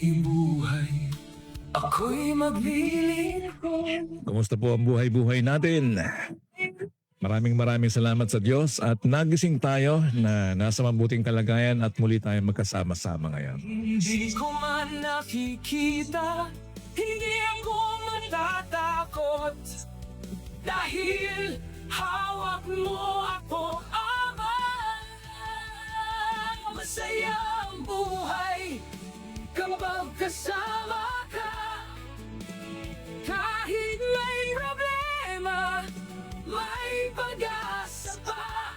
Ibuhay, ako'y maglilingkod. Kumusta po ang buhay-buhay natin? Maraming salamat sa Diyos at nagising tayo na nasa mabuting kalagayan at muli tayong magkasama-sama ngayon. Hindi ko man nakikita, hindi ako matatakot. Dahil hawak mo ako, Ama. Masaya ang buhay kapag kasama ka. Kahit may problema, may pag-asa pa.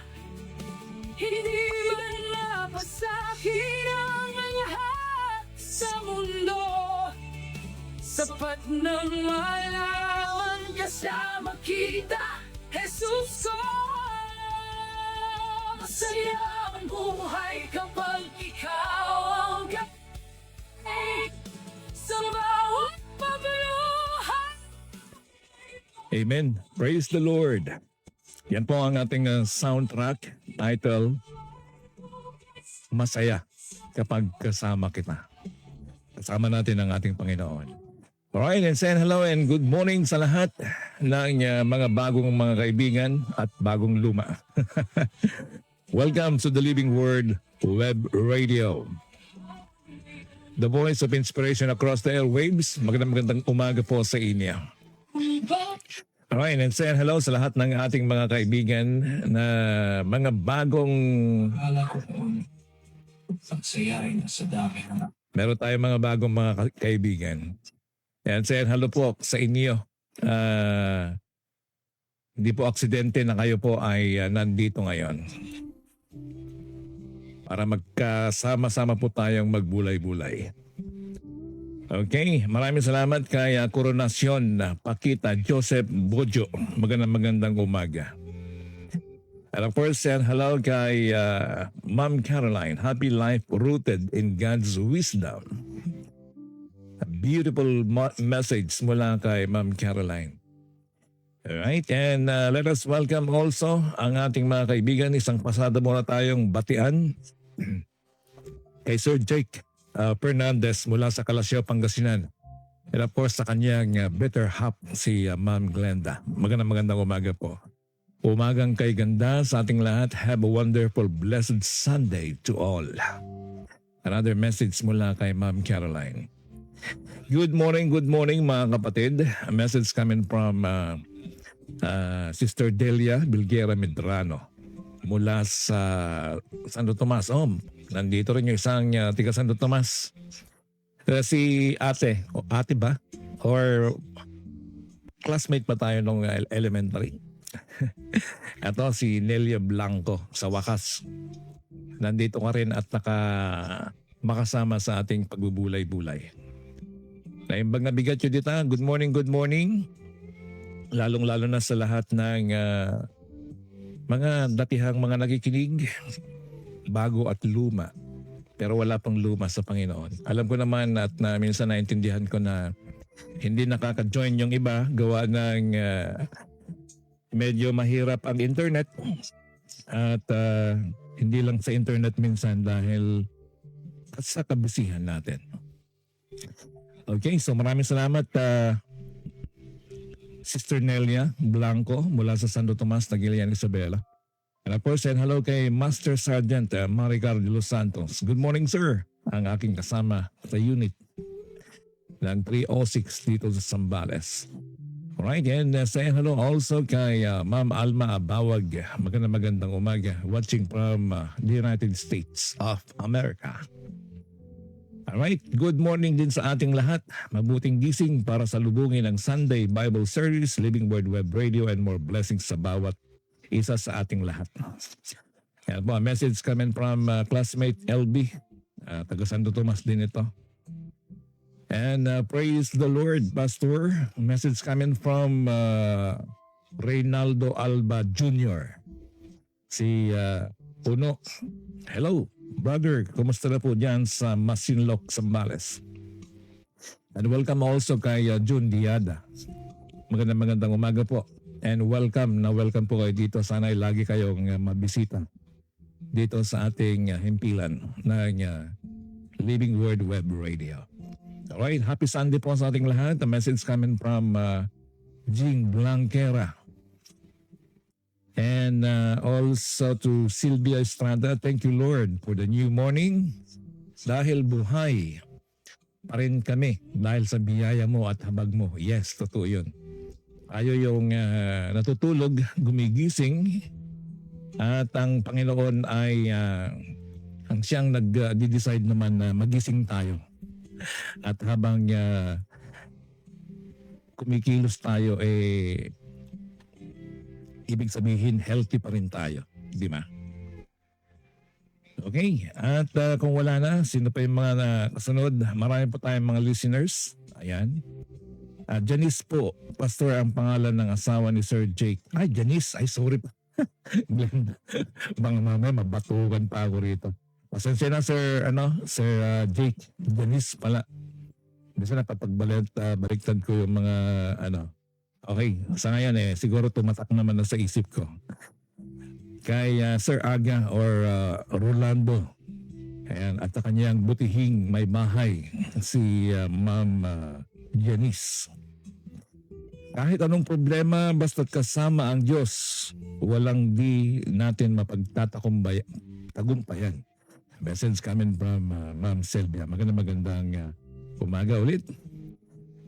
Hindi man mapasakin ang lahat sa mundo. Sapat nang malaman kasama kita, Jesus ko. Masaya ang buhay kapag ikaw ang gabay sa bawat pagluhan. Amen. Praise the Lord. Yan po ang ating soundtrack title, Masaya kapag kasama kita. Kasama natin ang ating Panginoon. Alright, and saying hello and good morning sa lahat ng mga bagong mga kaibigan at bagong luma. Welcome to the Living Word Web Radio. The voice of inspiration across the airwaves. Magandang umaga po sa inyo. Alright, and saying hello sa lahat ng ating mga kaibigan na mga bagong... Akala ko noon, ang saya ay nasa dami na. Meron tayong mga bagong mga kaibigan. And saying hello po sa inyo. Hindi po aksidente na kayo po ay nandito ngayon. Para magkasama-sama po tayong magbulay-bulay. Okay, maraming salamat kay Coronasyon Pakita Joseph Bojo. Magandang umaga. And of course, and hello kay Ma'am Caroline. Happy life rooted in God's wisdom. A beautiful message mula kay Ma'am Caroline. Alright, and let us welcome also ang ating mga kaibigan. Isang pasada muna tayong batian kay Sir Jake Fernandez mula sa Kalasyaw, Pangasinan. And of course, sa kanyang better half, si Ma'am Glenda. Magandang umaga po. Umagang kay ganda sa ating lahat. Have a wonderful, blessed Sunday to all. Another message mula kay Ma'am Caroline. Good morning mga kapatid. A message coming from Sister Delia Bilguera Medrano mula sa Santo Tomas. Nandito rin yung isang tiga Santo Tomas. Si ate. Ate ba? Or classmate pa tayo nung elementary? Ito si Nelia Blanco sa wakas. Nandito ka rin at makasama sa ating pagbubulay-bulay. Naimbag na bigat yun dito. Good morning. Lalong-lalo na sa lahat ng mga datihang mga nakikinig, bago at luma. Pero wala pang luma sa Panginoon. Alam ko naman at minsan naintindihan ko na hindi nakaka-join yung iba gawa ng medyo mahirap ang internet. At hindi lang sa internet minsan dahil sa kabisihan natin. Okay, so maraming salamat Sister Nelia Blanco mula sa Santo Tomas, Tagilian, Isabela. And of course, and hello kay Master Sergeant Maricar de los Santos. Good morning, sir. Ang aking kasama sa unit ng 306 dito sa Zambales. Alright, and say hello also kay Ma'am Alma Abawag. Magandang umaga. Watching from the United States of America. Alright, good morning din sa ating lahat. Mabuting gising para salubungin ang Sunday Bible Series, Living Word Web Radio, and more blessings sa bawat isa sa ating lahat. Yan po, a message coming from classmate LB. Taga Santo Tomas din ito. And praise the Lord, Pastor. A message coming from Reynaldo Alba Jr. Si Puno. Hello. Brother, kumusta na po dyan sa Masinloc, Zambales? And welcome also kay June Diada. Magandang umaga po. And welcome po kayo dito. Sana ay lagi kayong mabisita dito sa ating himpilan ng Living Word Web Radio. Alright, happy Sunday po sa ating lahat. A message coming from Jing Blanquera. And also to Sylvia Estrada, thank you Lord for the new morning. Dahil buhay pa rin kami dahil sa biyaya mo at habag mo. Yes, totoo yun. Tayo yung natutulog, gumigising, at ang Panginoon ay ang siyang nag-decide naman na magising tayo. At habang kumikilos tayo, ibig sabihin healthy pa rin tayo. Di ba? Okay. At kung wala na, sino pa yung mga kasunod? Marami po tayong mga listeners. Ayan. Janice po. Pastor ang pangalan ng asawa ni Sir Jake. Ay, Janice. Ay, sorry pa. Glenda. Mga mamaya, mabatukan pa ako rito. Pasensya na, Sir Jake. Janice pala. Bisa baliktad ko yung mga Okay, sa ngayon siguro tumatak naman na sa isip ko. Kay Sir Aga or Rolando. Ayan, at sa kanyang butihing may bahay, si Ma'am Janice. Kahit anong problema, basta't kasama ang Diyos, walang di natin tagumpayan. Message coming from Ma'am Sylvia. Magandang umaga ulit.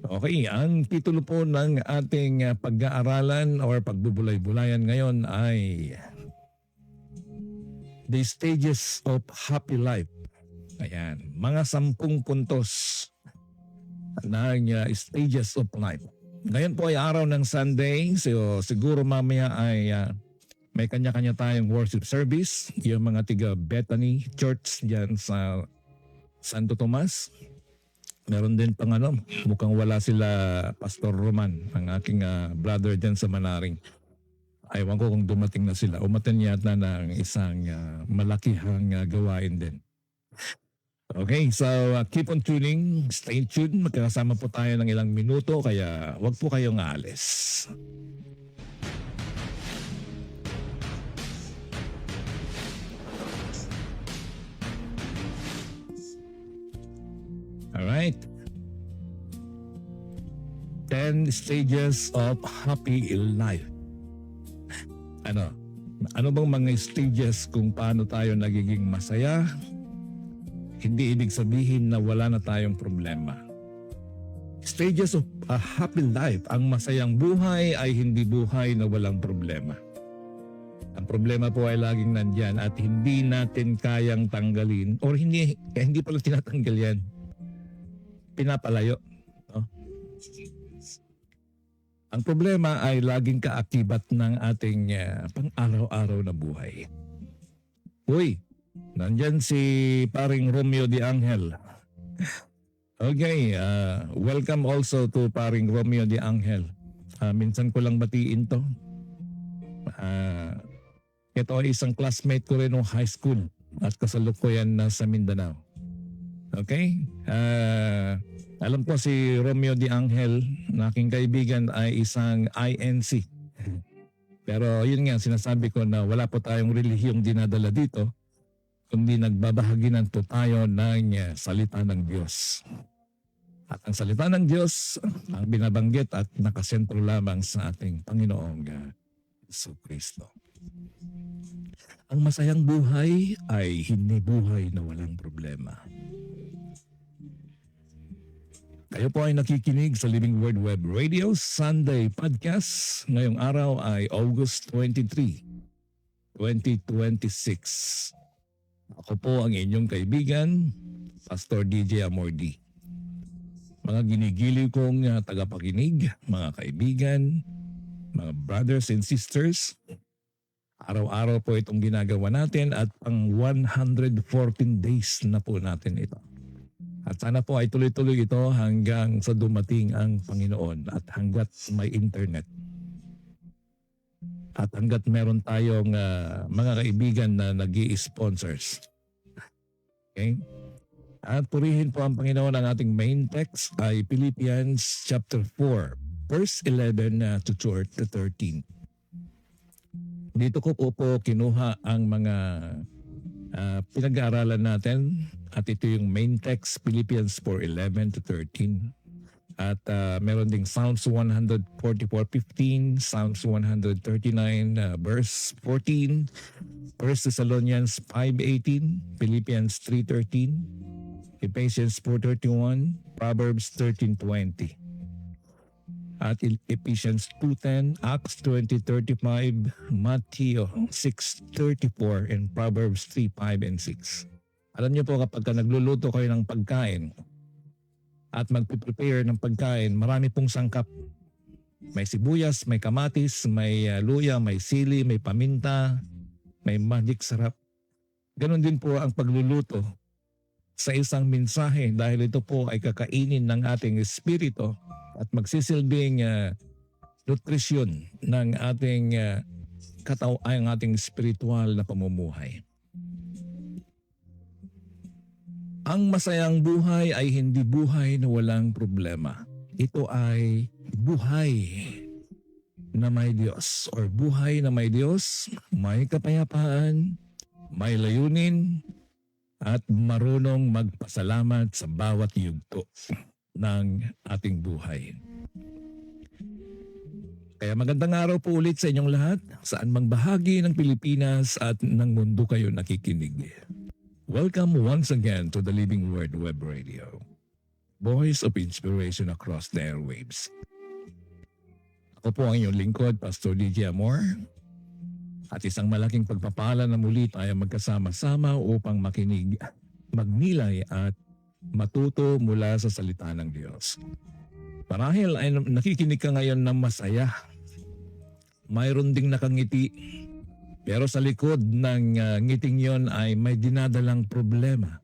Okay, ang titulo po ng ating pag-aaralan or pagbubulay-bulayan ngayon ay The Stages of Happy Life. Ayan, mga 10 puntos ng stages of life. Ngayon po ay araw ng Sunday, so siguro mamaya ay may kanya-kanya tayong worship service. Yung mga tiga Bethany Church dyan sa Santo Tomas. Meron din pang mukhang wala sila Pastor Roman, ang aking brother dyan sa Manaring. Aywan ko kung dumating na sila. Umaten yata ng isang malakihang gawain din. Okay, so keep on tuning, stay tuned. Magkakasama po tayo ng ilang minuto kaya wag po kayong aalis. Alright. 10 stages of happy life. Ano bang mga stages kung paano tayo nagiging masaya? Hindi ibig sabihin na wala na tayong problema. Stages of a happy life. Ang masayang buhay ay hindi buhay na walang problema. Ang problema po ay laging nandyan at hindi natin kayang tanggalin or hindi pala tinatanggal yan. Pinapalayo. No? Ang problema ay laging kaakibat ng ating pang-araw-araw na buhay. Uy, nandyan si paring Romeo de Angel. Okay, welcome also to paring Romeo de Angel. Minsan ko lang batiin to. Ito ay isang classmate ko rin ng high school at kasalukuyan na sa Mindanao. Okay? Alam ko si Romeo de Angel, na aking kaibigan, ay isang INC. Pero yun nga, sinasabi ko na wala po tayong relihiyong dinadala dito, kundi nagbabahaginan po tayo ng salita ng Diyos. At ang salita ng Diyos, ang binabanggit at nakasentro lamang sa ating Panginoong Jesucristo. Ang masayang buhay ay hindi buhay na walang problema. Kayo po ay nakikinig sa Living Word Web Radio Sunday Podcast. Ngayong araw ay August 23, 2026. Ako po ang inyong kaibigan, Pastor DJ Amordi. Mga ginigiliw kong tagapakinig, mga kaibigan, mga brothers and sisters, araw-araw po itong ginagawa natin at pang 114 days na po natin ito. At sana po ay tuloy-tuloy ito hanggang sa dumating ang Panginoon at hanggat may internet. At hanggat meron tayong mga kaibigan na nag-i-sponsors. Okay? At purihin po ang Panginoon. Ang ating main text ay Philippians chapter 4, verse 11 to 13. Dito ko po kinuha ang mga pinag-aaralan natin At ito yung main text, Philippians 4:11 to 13. At meron ding Psalms 144:15, Psalms 139 verse 14, 1 Thessalonians 5:18, Philippians 3:13, Ephesians 4:31, Proverbs 13:20. At Ephesians 2:10, Acts 20:35, Matthew 6:34, and Proverbs 3:5 and 6. Alam niyo po kapag nagluluto kayo ng pagkain at magpiprepare ng pagkain, marami pong sangkap. May sibuyas, may kamatis, may luya, may sili, may paminta, may magic sarap. Ganon din po ang pagluluto sa isang mensahe dahil ito po ay kakainin ng ating espiritu at magsisilbing nutrisyon ng ating ang ating spiritual na pamumuhay. Ang masayang buhay ay hindi buhay na walang problema. Ito ay buhay na may Diyos or buhay na may Diyos, may kapayapaan, may layunin, at marunong magpasalamat sa bawat yugto ng ating buhay. Kaya magandang araw po ulit sa inyong lahat, saan mang bahagi ng Pilipinas at ng mundo kayo nakikinig. Welcome once again to the Living Word Web Radio, voice of inspiration across the airwaves. Ako po ang inyong lingkod, Pastor DJ Amor, at isang malaking pagpapala na muli tayo magkasama-sama upang makinig, magnilay at matuto mula sa salita ng Diyos. Marahil ay nakikinig ka ngayon ng masaya, mayroon ding nakangiti, pero sa likod ng ngiting yon ay may dinadalang problema.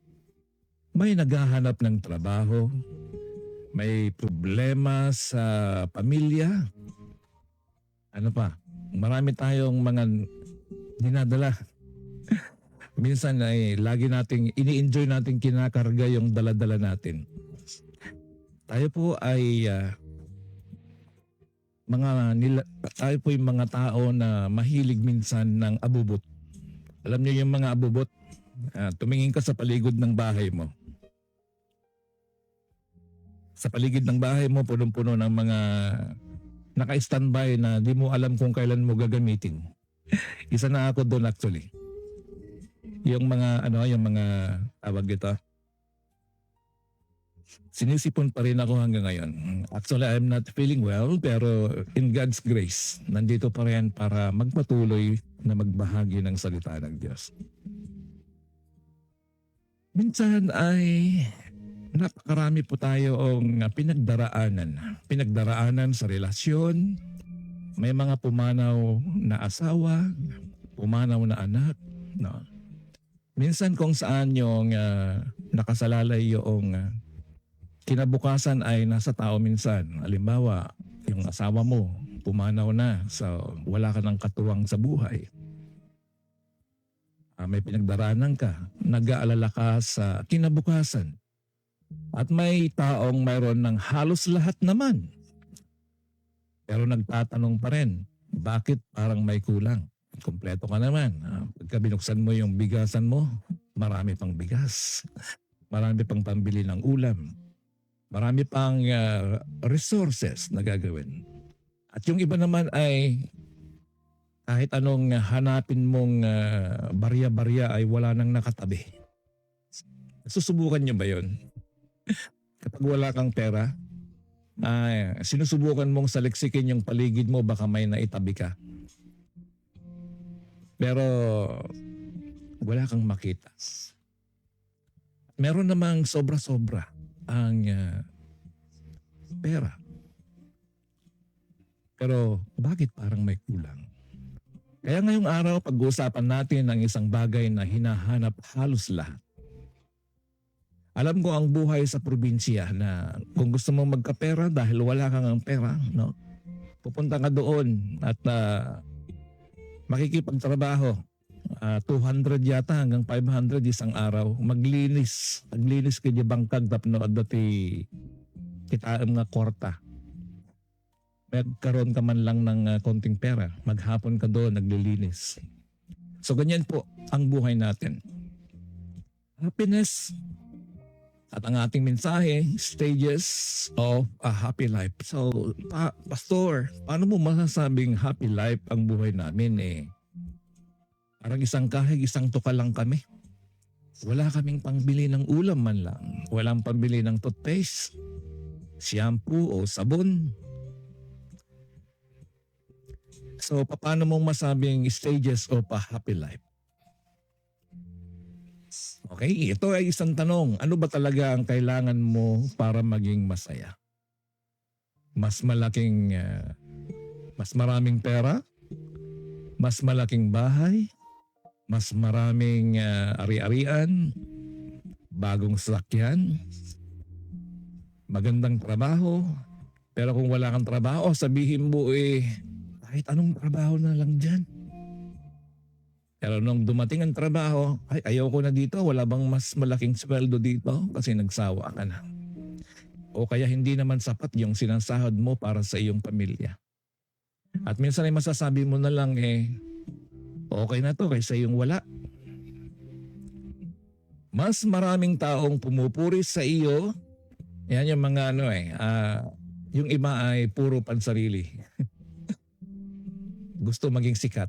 May naghahanap ng trabaho, may problema sa pamilya. Ano pa? Marami tayong mga dinadala. Minsan ay lagi nating ini-enjoy nating kinakarga yung dala-dala natin. Tayo po ay tayo po yung mga tao na mahilig minsan ng abubot. Alam niyo yung mga abubot? Tumingin ka sa paligid ng bahay mo. Sa paligid ng bahay mo, punong-puno ng mga naka-standby na di mo alam kung kailan mo gagamitin. Isa na ako doon actually. Yung mga tawag dito. Sinisipon pa rin ako hanggang ngayon. Actually, I'm not feeling well, pero in God's grace, nandito pa rin para magpatuloy na magbahagi ng salita ng Diyos. Minsan ay napakarami po tayong pinagdaraanan. Pinagdaraanan sa relasyon, may mga pumanaw na asawa, pumanaw na anak. No? Minsan kung saan yung nakasalalay yung kinabukasan ay nasa tao minsan. Halimbawa, yung asawa mo, pumanaw na, so wala ka ng katuwang sa buhay. May pinagdaraanan ka, nag-aalala ka sa kinabukasan. At may taong mayroon ng halos lahat naman. Pero nagtatanong pa rin, bakit parang may kulang? Kompleto ka naman. Pagka binuksan mo yung bigasan mo, marami pang bigas. Marami pang pambili ng ulam. Marami pang resources na gagawin. At yung iba naman ay kahit anong hanapin mong barya-barya ay wala nang nakatabi. Susubukan nyo ba yun? Kapag wala kang pera, sinusubukan mong saliksikin yung paligid mo, baka may naitabi ka. Pero wala kang makita. Meron namang sobra-sobra ang pera. Pero bakit parang may kulang? Kaya ngayong araw pag-uusapan natin ang isang bagay na hinahanap halos lahat. Alam ko ang buhay sa probinsya na kung gusto mong magkapera dahil wala kang ang pera, no? Pupunta ka doon at makikipagtrabaho. 200 yata hanggang 500 isang araw. Maglinis ka di bangkag tapno dati kitaam nga kwarta. Magkaroon ka man lang ng konting pera. Maghapon ka doon naglilinis. So ganyan po ang buhay natin. Happiness At ang ating mensahe, stages of a happy life. So, Pastor, paano mo masasabing happy life ang buhay namin Parang isang kahig, isang tuka lang kami. Wala kaming pangbili ng ulam man lang. Walang pambili ng toothpaste, shampoo o sabon. So, paano mong masabing stages of a happy life? Okay, ito ay isang tanong. Ano ba talaga ang kailangan mo para maging masaya? Mas maraming pera? Mas malaking bahay? Mas maraming ari-arian? Bagong sasakyan? Magandang trabaho? Pero kung wala kang trabaho, sabihin mo kahit anong trabaho na lang dyan. Pero nung dumating ang trabaho, ayaw ko na dito, wala bang mas malaking sweldo dito kasi nagsawa ka na. O kaya hindi naman sapat yung sinasahod mo para sa iyong pamilya. At minsan ay masasabi mo na lang okay na to kaysa yung wala. Mas maraming taong pumupuri sa iyo, yan yung mga yung iba ay puro pansarili. Gusto maging sikat.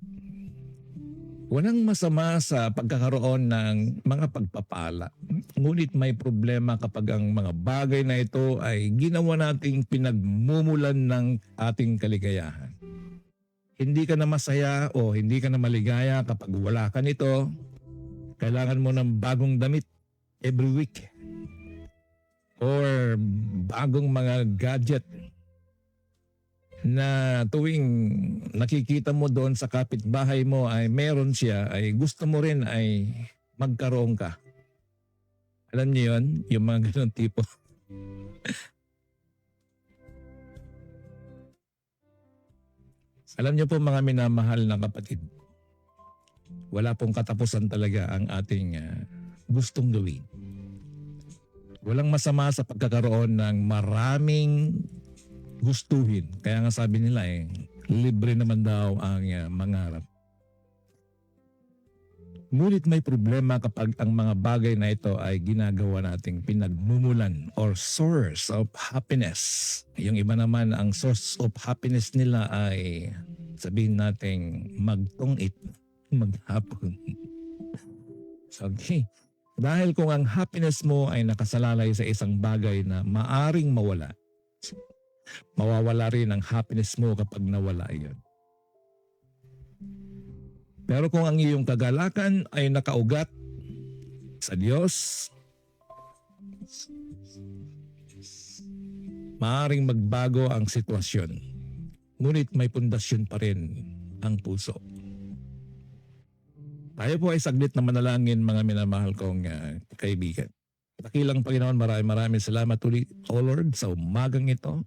Walang masama sa pagkakaroon ng mga pagpapala. Ngunit may problema kapag ang mga bagay na ito ay ginawa nating pinagmumulan ng ating kaligayahan. Hindi ka na masaya o hindi ka na maligaya kapag wala ka nito. Kailangan mo ng bagong damit every week. Or bagong mga gadget na tuwing nakikita mo doon sa kapitbahay mo ay meron siya, ay gusto mo rin ay magkaroon ka. Alam niyo yun? Yung mga ganun tipo. Alam niyo po mga minamahal na kapatid, wala pong katapusan talaga ang ating gustong gawin. Walang masama sa pagkakaroon ng maraming gustuhin. Kaya nga sabi nila libre naman daw ang mangarap. Ngunit may problema kapag ang mga bagay na ito ay ginagawa nating pinagmumulan or source of happiness. Yung iba naman ang source of happiness nila ay sabihin nating magtungit, maghapon. Okay. Dahil kung ang happiness mo ay nakasalalay sa isang bagay na maaring mawala, mawawala rin ang happiness mo kapag nawala iyon. Pero kung ang iyong kagalakan ay nakaugat sa Diyos, maaring magbago ang sitwasyon. Ngunit may pundasyon pa rin ang puso. Tayo po ay saglit na manalangin mga minamahal kong kaibigan. Dakilang Panginoon, maraming salamat ulit, O Lord, sa umagang ito.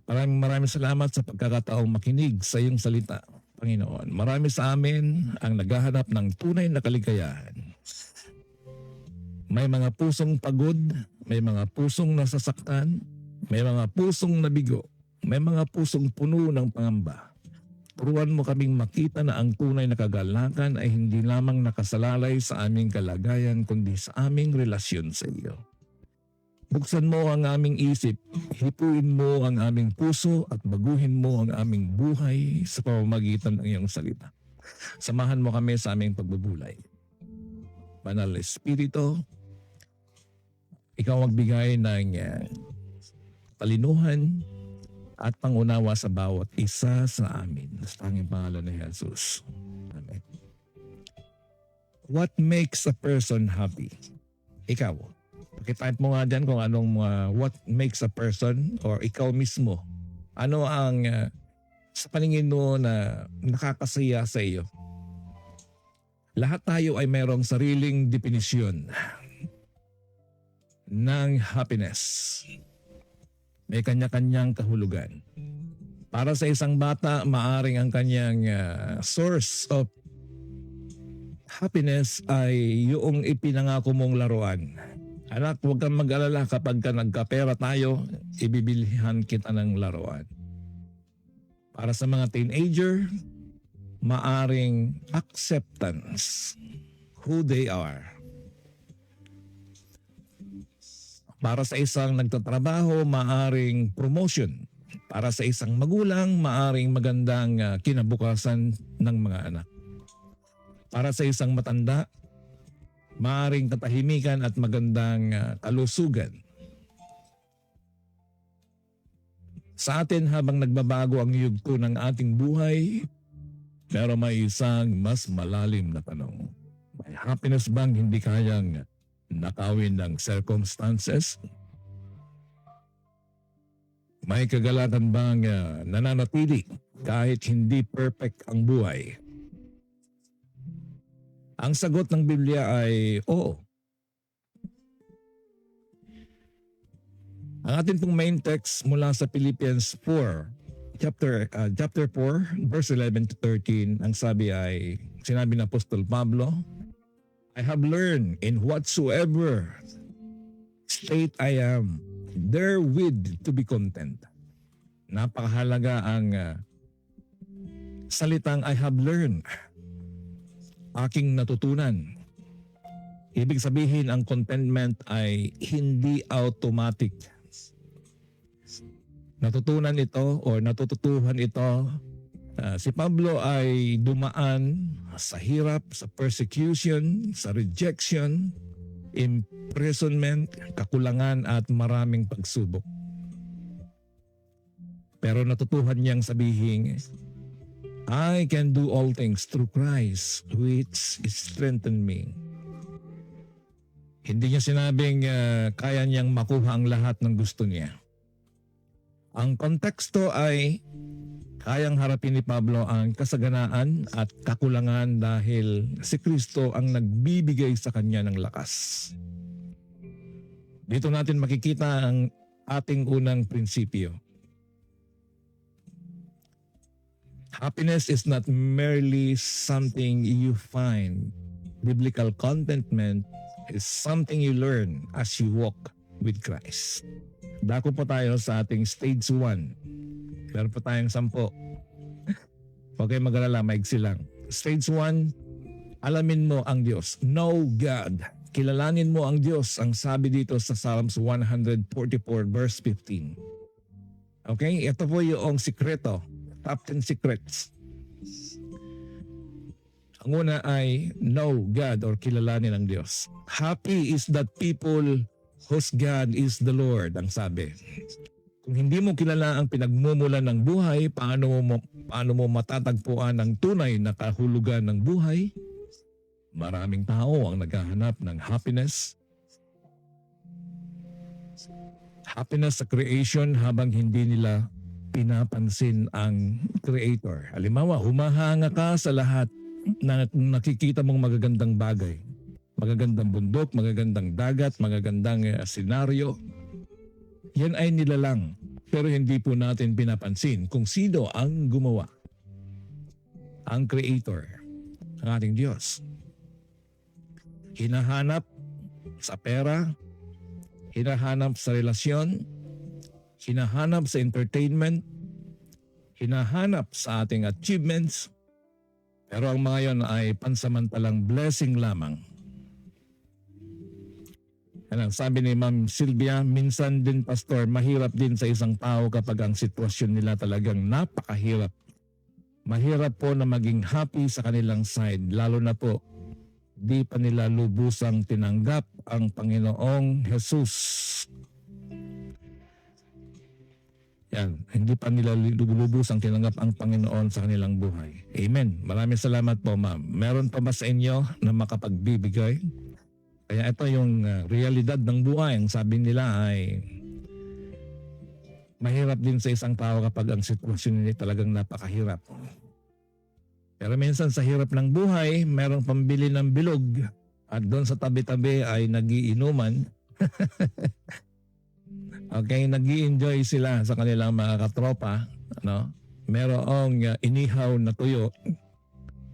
Maraming salamat sa pagkakataong makinig sa iyong salita, Panginoon. Marami sa amin ang naghahanap ng tunay na kaligayahan. May mga pusong pagod, may mga pusong nasasaktan, may mga pusong nabigo, may mga pusong puno ng pangamba. Turuan mo kaming makita na ang tunay na kagalakan ay hindi lamang nakasalalay sa aming kalagayan kundi sa aming relasyon sa iyo. Buksan mo ang aming isip, hipuin mo ang aming puso at baguhin mo ang aming buhay sa pamamagitan ng iyong salita. Samahan mo kami sa aming pagbubulay. Banal Espiritu, ikaw magbigay ng talinuhan at pangunawa sa bawat isa sa amin. Sa tanging pangalan ni Jesus. Amen. What makes a person happy? Ikaw. Pakitype mo nga dyan kung anong what makes a person or ikaw mismo. Ano ang sa paningin mo na nakakasaya sa iyo? Lahat tayo ay mayroong sariling definisyon ng happiness. May kanya-kanyang kahulugan. Para sa isang bata, maaring ang kanyang source of happiness ay yung ipinangako mong laruan. Anak, huwag kang mag-alala kapag ka nagkapera tayo, ibibilihan kita ng laruan. Para sa mga teenager, maaring acceptance who they are. Para sa isang nagtatrabaho, maaring promotion. Para sa isang magulang, maaring magandang kinabukasan ng mga anak. Para sa isang matanda, maaring katahimikan at magandang kalusugan. Sa atin habang nagbabago ang yugto ng ating buhay, pero may isang mas malalim na tanong. May happiness bang hindi kayang nakawin ng circumstances? May kagalakan bang nananatili kahit hindi perfect ang buhay? Ang sagot ng Biblia ay oo. Ang ating pong main text mula sa Philippians 4, chapter 4, verse 11 to 13, ang sabi ay, sinabi ng Apostol Pablo, I have learned in whatsoever state I am, therewith to be content. Napakahalaga ang salitang I have learned. Aking natutunan. Ibig sabihin ang contentment ay hindi automatic. Natutunan ito o natututuhan ito. Si Pablo ay dumaan sa hirap, sa persecution, sa rejection, imprisonment, kakulangan at maraming pagsubok. Pero natutuhan niyang sabihin, I can do all things through Christ which strengthen me. Hindi niya sinabing kaya niyang makuha ang lahat ng gusto niya. Ang konteksto ay kayang harapin ni Pablo ang kasaganaan at kakulangan dahil si Kristo ang nagbibigay sa kanya ng lakas. Dito natin makikita ang ating unang prinsipyo. Happiness is not merely something you find. Biblical contentment is something you learn as you walk with Christ. Dako po tayo sa ating stage 1. Meron po tayong 10. Okay, mag-alala, maigsi lang. Stage 1, alamin mo ang Diyos. Know God. Kilalanin mo ang Diyos. Ang sabi dito sa Psalms 144 verse 15. Okay, ito po yung sikreto. Top 10 secrets. Ang una ay know God or kilalanin ang Diyos. Happy is that people whose God is the Lord, ang sabi. Kung hindi mo kilala ang pinagmumulan ng buhay, paano mo matatagpuan ang tunay na kahulugan ng buhay? Maraming tao ang naghahanap ng happiness. Happiness sa creation habang hindi nila pinapansin ang Creator. Halimbawa, humahanga ka sa lahat na nakikita mong magagandang bagay. Magagandang bundok, magagandang dagat, magagandang senaryo. Yan ay nilalang. Pero hindi po natin pinapansin kung sino ang gumawa. Ang Creator, ang ating Diyos. Hinahanap sa pera, hinahanap sa relasyon, hinahanap sa entertainment, hinahanap sa ating achievements, pero ang mga yon ay pansamantalang blessing lamang. Ano, sabi ni Ma'am Sylvia, minsan din pastor, mahirap din sa isang tao kapag ang sitwasyon nila talagang napakahirap. Mahirap po na maging happy sa kanilang side, lalo na po di pa nila lubusang tinanggap ang Panginoong Jesus. Yan, hindi pa nila lubusang tinanggap ang Panginoon sa kanilang buhay. Amen. Maraming salamat po, ma'am. Meron pa ba sa inyo na makapagbibigay? Kaya ito yung realidad ng buhay. Ang sabi nila ay mahirap din sa isang tao kapag ang sitwasyon nila talagang napakahirap. Pero minsan sa hirap ng buhay, merong pambili ng bilog at doon sa tabi-tabi ay nagiinuman. Okay, nag-i-enjoy sila sa kanilang mga katropa. Ano? Merong inihaw na tuyo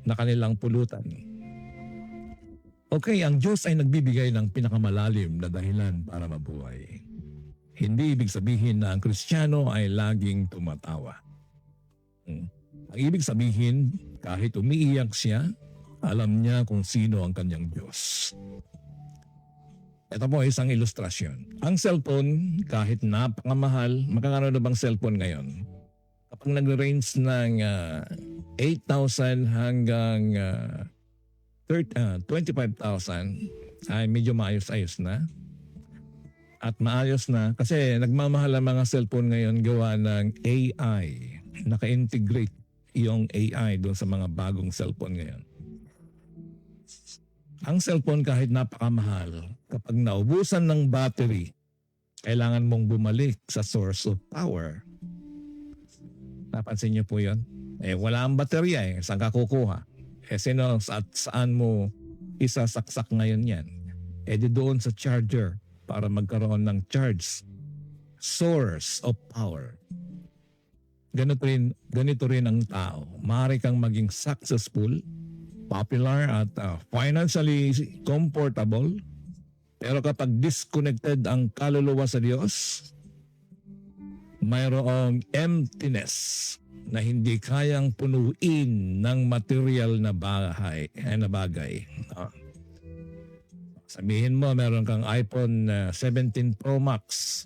na kanilang pulutan. Okay, ang Diyos ay nagbibigay ng pinakamalalim na dahilan para mabuhay. Hindi ibig sabihin na ang Kristiyano ay laging tumatawa. Ang ibig sabihin, kahit umiiyak siya, alam niya kung sino ang kanyang Diyos. Ito po isang ilustrasyon. Ang cellphone, kahit napakamahal, magkano na bang cellphone ngayon? Kapag nag-range ng 8,000 hanggang 25,000 ay medyo maayos-ayos na. At maayos na kasi nagmamahal ang mga cellphone ngayon gawa ng AI. Naka-integrate yung AI doon sa mga bagong cellphone ngayon. Ang cellphone kahit napakamahal, kapag naubusan ng battery, kailangan mong bumalik sa source of power. Napansin niyo po yun? Wala ang baterya saan ka kukuha? Sino at saan mo isasaksak ngayon yan? Di doon sa charger para magkaroon ng charge. Source of power. Ganito rin ang tao. Maaari kang maging successful, popular at financially comfortable. Pero kapag disconnected ang kaluluwa sa Diyos, mayroong emptiness na hindi kayang punuin ng material na bagay. Sabihin mo, meron kang iPhone 17 Pro Max.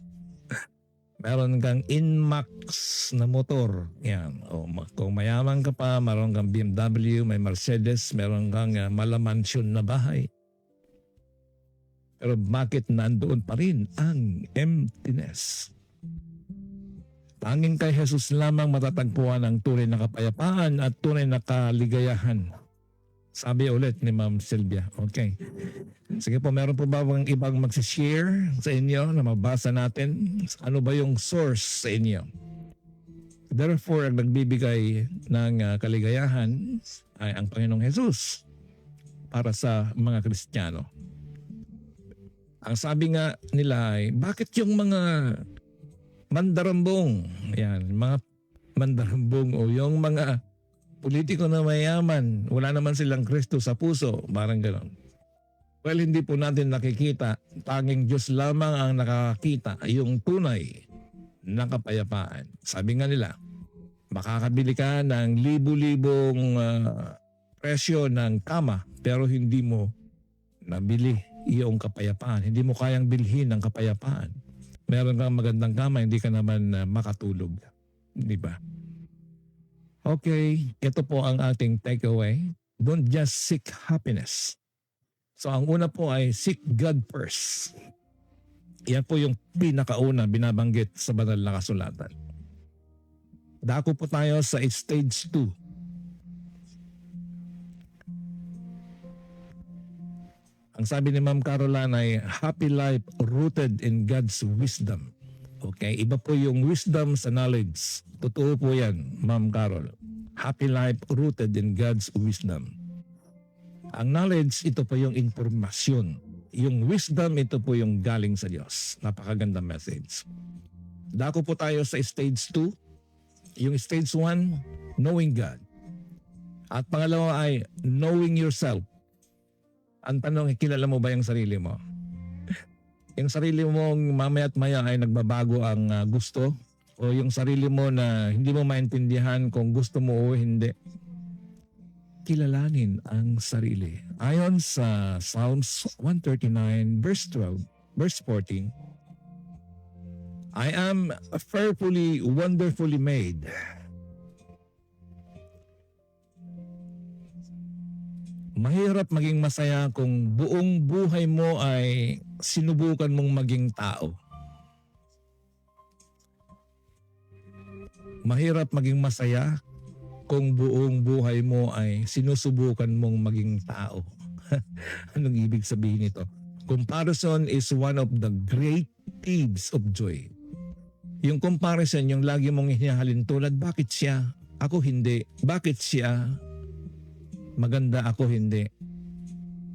Meron kang Inmax na motor. Yan. Kung mayaman ka pa, meron kang BMW, may Mercedes, meron kang malamansyon na bahay. Pero bakit nandoon pa rin ang emptiness? Tanging kay Jesus lamang matatagpuan ang tunay na kapayapaan at tunay na kaligayahan. Sabi ulit ni Ma'am Sylvia. Okay. Sige po, meron po ba bang ibang magsishare sa inyo na mabasa natin? Ano ba yung source sa inyo? Therefore, ang nagbibigay ng kaligayahan ay ang Panginoong Jesus para sa mga Kristiyano. Ang sabi nga nila ay, bakit yung mga mandarambong, mga mandarambong o yung mga politiko na mayaman, wala naman silang Kristo sa puso, parang gano'n. Well, hindi po natin nakikita, tanging Diyos lamang ang nakakita yung tunay na kapayapaan. Sabi nga nila, makakabili ka ng libu-libong presyo ng kama, pero hindi mo nabili yung kapayapaan. Hindi mo kayang bilhin ang kapayapaan. Meron kang magandang kama, hindi ka naman makatulog. Di ba? Okay, ito po ang ating takeaway. Don't just seek happiness. So ang una po ay seek God first. Yan po yung pinakauna binabanggit sa banal na kasulatan. Dako po tayo sa stage 2. Ang sabi ni Ma'am Caroline ay happy life rooted in God's wisdom. Okay, iba po yung wisdom sa knowledge. Totoo po yan, Ma'am Carol. Happy life rooted in God's wisdom. Ang knowledge, ito po yung informasyon. Yung wisdom, ito po yung galing sa Diyos. Napakaganda message. Dako po tayo sa stage 2. Yung stage 1, knowing God. At pangalawa ay knowing yourself. Ang tanong, kilala mo ba yung sarili mo? Yung sarili mong mamaya at maya ay nagbabago ang gusto? O yung sarili mo na hindi mo maintindihan kung gusto mo o hindi? Kilalanin ang sarili. Ayon sa Psalms 139 verse 12, verse 14, I am fearfully, wonderfully made. Mahirap maging masaya kung buong buhay mo ay sinubukan mong maging tao. Mahirap maging masaya kung buong buhay mo ay sinusubukan mong maging tao. Anong ibig sabihin nito? Comparison is one of the great thieves of joy. Yung comparison, yung lagi mong hinahalin tulad, bakit siya? Ako hindi. Bakit siya? Maganda, ako hindi.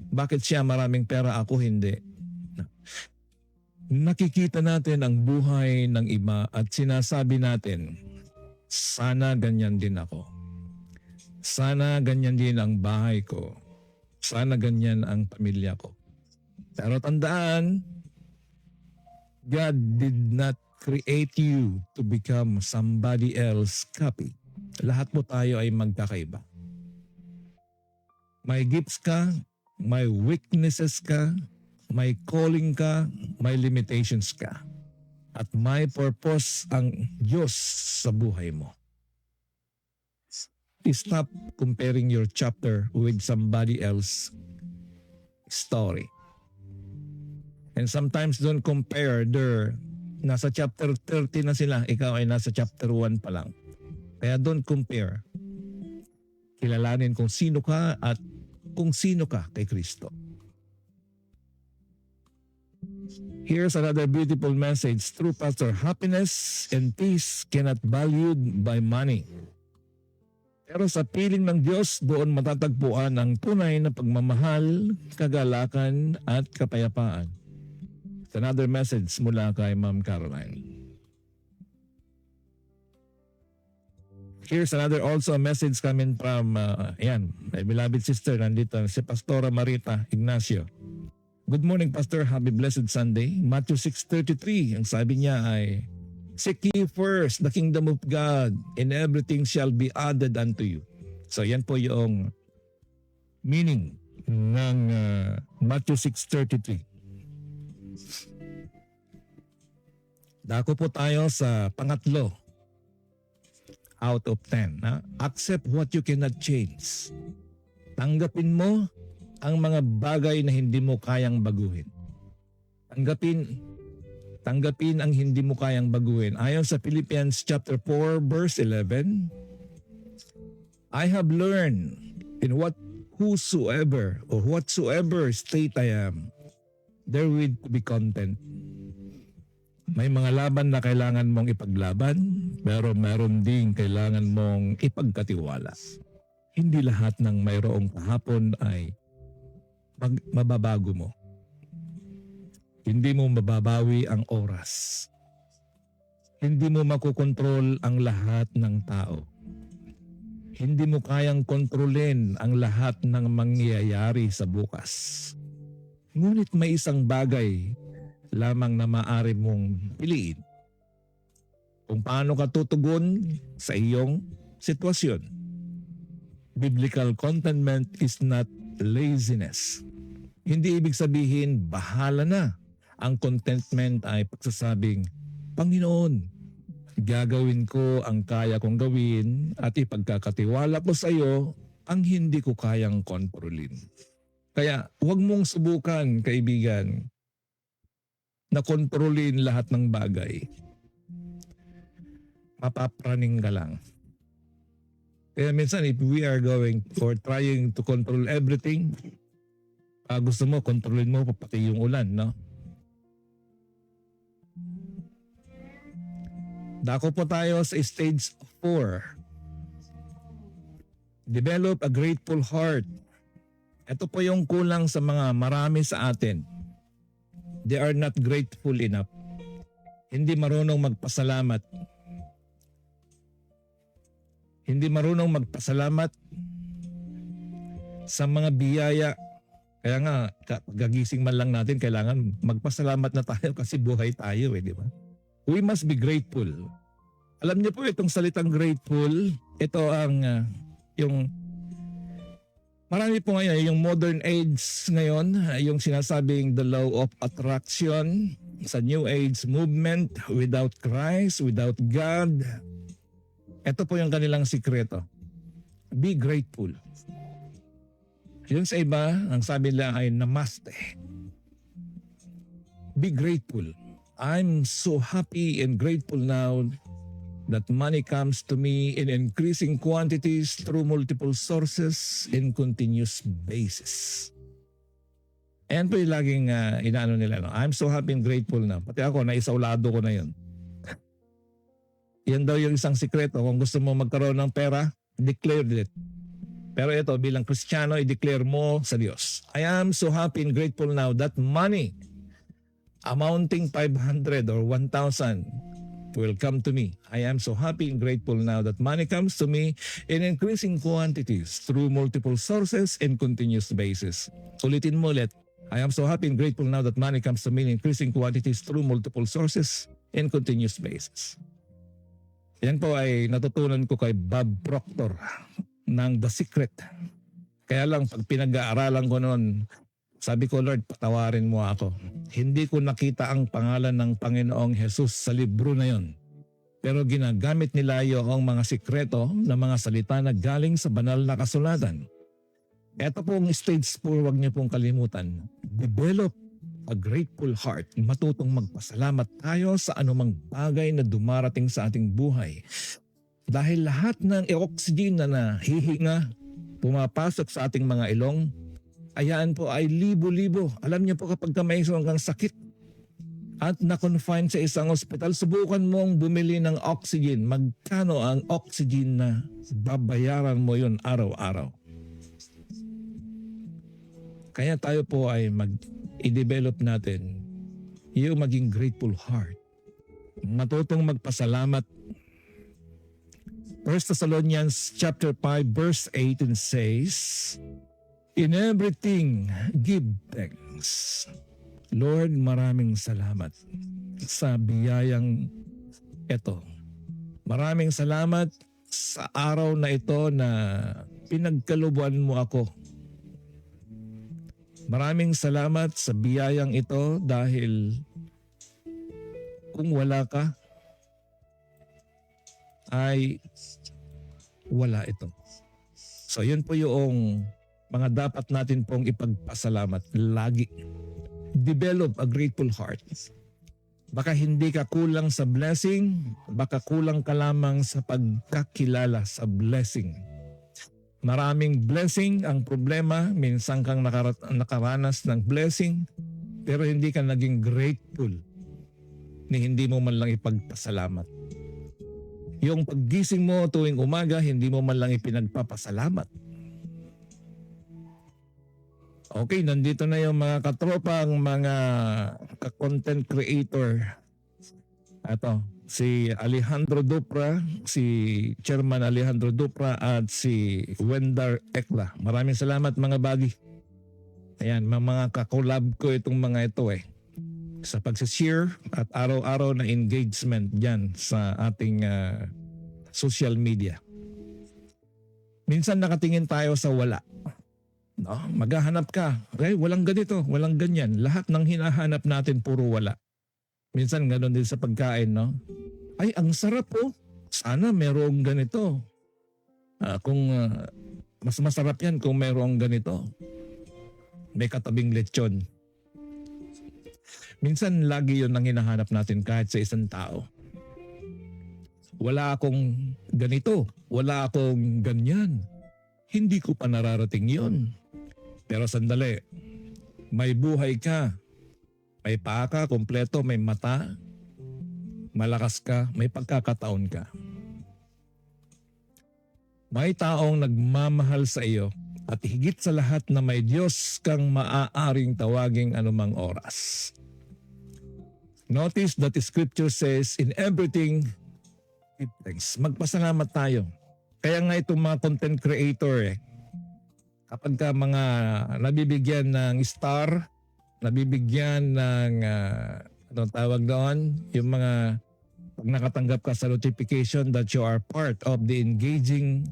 Bakit siya maraming pera, ako hindi? Nakikita natin ang buhay ng iba at sinasabi natin, sana ganyan din ako. Sana ganyan din ang bahay ko. Sana ganyan ang pamilya ko. Pero tandaan, God did not create you to become somebody else copy. Lahat po tayo ay magkakaiba. May gifts ka, may weaknesses ka, may calling ka, may limitations ka. At may purpose ang Diyos sa buhay mo. Stop comparing your chapter with somebody else's story. And sometimes don't compare nasa chapter 30 na sila, ikaw ay nasa chapter 1 pa lang. Kaya don't compare. Kilalanin kung sino ka at kung sino ka kay Kristo. Here's another beautiful message. True pastor, happiness and peace cannot valued by money. Pero sa piling ng Diyos, doon matatagpuan ang tunay na pagmamahal, kagalakan at kapayapaan. It's another message mula kay Ma'am Caroline. Here's another also a message coming from, my beloved sister, nandito, si Pastora Marita Ignacio. Good morning, Pastor. Happy blessed Sunday. Matthew 6:33, ang sabi niya ay, seek ye first the kingdom of God, and everything shall be added unto you. So yan po yung meaning ng Matthew 6:33. Dako po tayo sa pangatlo out of 10. Accept what you cannot change. Tanggapin mo ang mga bagay na hindi mo kayang baguhin. Tanggapin ang hindi mo kayang baguhin. Ayon sa Philippians chapter 4 verse 11, I have learned in whatsoever state I am, therewith to be content. May mga laban na kailangan mong ipaglaban, pero meron ding kailangan mong ipagkatiwala. Hindi lahat ng mayroong kahapon ay mababago mo. Hindi mo mababawi ang oras. Hindi mo makokontrol ang lahat ng tao. Hindi mo kayang kontrolin ang lahat ng mangyayari sa bukas. Ngunit may isang bagay lamang na maaari mong piliin. Kung paano ka tutugon sa iyong sitwasyon. Biblical contentment is not laziness. Hindi ibig sabihin bahala na. Ang contentment ay pagsasabing, Panginoon, gagawin ko ang kaya kong gawin at ipagkakatiwala ko sa iyo ang hindi ko kayang kontrolin. Kaya huwag mong subukan, kaibigan, na kontrolin lahat ng bagay. Mapapraning ka lang. Kaya minsan if we are going or trying to control everything, gusto mo, kontrolin mo pati yung ulan, no? Dako po tayo sa stage 4. Develop a grateful heart. Ito po yung kulang sa mga marami sa atin. They are not grateful enough. Hindi marunong magpasalamat. Hindi marunong magpasalamat sa mga biyaya. Kaya nga, gagising man lang natin, kailangan magpasalamat na tayo kasi buhay tayo, di ba? We must be grateful. Alam niyo po itong salitang grateful, ito ang yung marami po ngayon, yung modern age ngayon, yung sinasabing the law of attraction sa New Age movement, without Christ, without God. Ito po yung kanilang sikreto. Be grateful. Yung sa iba, ang sabi nila ay namaste. Be grateful. I'm so happy and grateful now that money comes to me in increasing quantities through multiple sources in continuous basis. Ayan po yung laging inaano nila. No? I'm so happy and grateful na. Pati ako, naisaulado ko na yun. Yan daw yung isang sikreto. Kung gusto mo magkaroon ng pera, declare it. Pero ito, bilang Kristiyano, i-declare mo sa Diyos. I am so happy and grateful now that money amounting 500 or 1,000 will come to me. I am so happy and grateful now that money comes to me in increasing quantities through multiple sources and continuous basis. Ulitin mo ulit. I am so happy and grateful now that money comes to me in increasing quantities through multiple sources and continuous basis. Yan po ay natutunan ko kay Bob Proctor ng The Secret. Kaya lang pag pinag-aaralan ko noon, Sabi ko, Lord, patawarin mo ako. Hindi ko nakita ang pangalan ng Panginoong Jesus sa libro na yon. Pero ginagamit nila yung mga sikreto na mga salita na galing sa banal na kasulatan. Ito pong stage 4, huwag niyo pong kalimutan. Develop a grateful heart. Matutong magpasalamat tayo sa anumang bagay na dumarating sa ating buhay. Dahil lahat ng oxygen na nahihinga, pumapasok sa ating mga ilong, ayan po ay libo-libo. Alam niyo po kapag may isang sakit at na-confine sa isang ospital, subukan mong bumili ng oxygen. Magkano ang oxygen na babayaran mo yun araw-araw? Kaya tayo po ay i-develop natin yung maging grateful heart. Matutong magpasalamat. 1 Thessalonians chapter 5 verse 18 says, "In everything give thanks." Lord, maraming salamat sa biyayang ito. Maraming salamat sa araw na ito na pinagkalubuan mo ako. Maraming salamat sa biyayang ito dahil kung wala ka, ay wala ito. So yun po yung mga dapat natin pong ipagpasalamat lagi. Develop a grateful heart. Baka hindi ka kulang sa blessing, baka kulang ka lamang sa pagkakilala sa blessing. Maraming blessing, ang problema, minsan kang nakaranas ng blessing, pero hindi ka naging grateful ni hindi mo man lang ipagpasalamat. Yung paggising mo tuwing umaga, hindi mo man lang ipinagpapasalamat. Okay, nandito na yung mga katropang mga content creator. Ito, si Alejandro Dupra, si Chairman Alejandro Dupra at si Wendar Ekla. Maraming salamat mga buddy. Ayan, mga kakolab ko itong mga ito sa pagsishare at araw-araw na engagement dyan sa ating social media. Minsan nakatingin tayo sa wala. No, maghahanap ka. Walang ganito, walang ganyan. Lahat ng hinahanap natin puro wala. Minsan ganoon din sa pagkain, no? Ay, ang sarap po. Sana merong ganito. Mas masarap yan kung merong ganito. May katabing lechon. Minsan lagi yun ang hinahanap natin kahit sa isang tao. Wala akong ganito. Wala akong ganyan. Hindi ko pa nararating yun. Pero sandali, may buhay ka, may paa ka, kompleto, may mata, malakas ka, may pagkakataon ka. May taong nagmamahal sa iyo at higit sa lahat na may Diyos kang maaaring tawaging anumang oras. Notice that the scripture says, in everything, give thanks. Magpasalamat tayo. Kaya nga itong mga content creator kapag ka mga nabibigyan ng star, nabibigyan ng anong tawag doon, yung mga pag nakatanggap ka sa notification that you are part of the engaging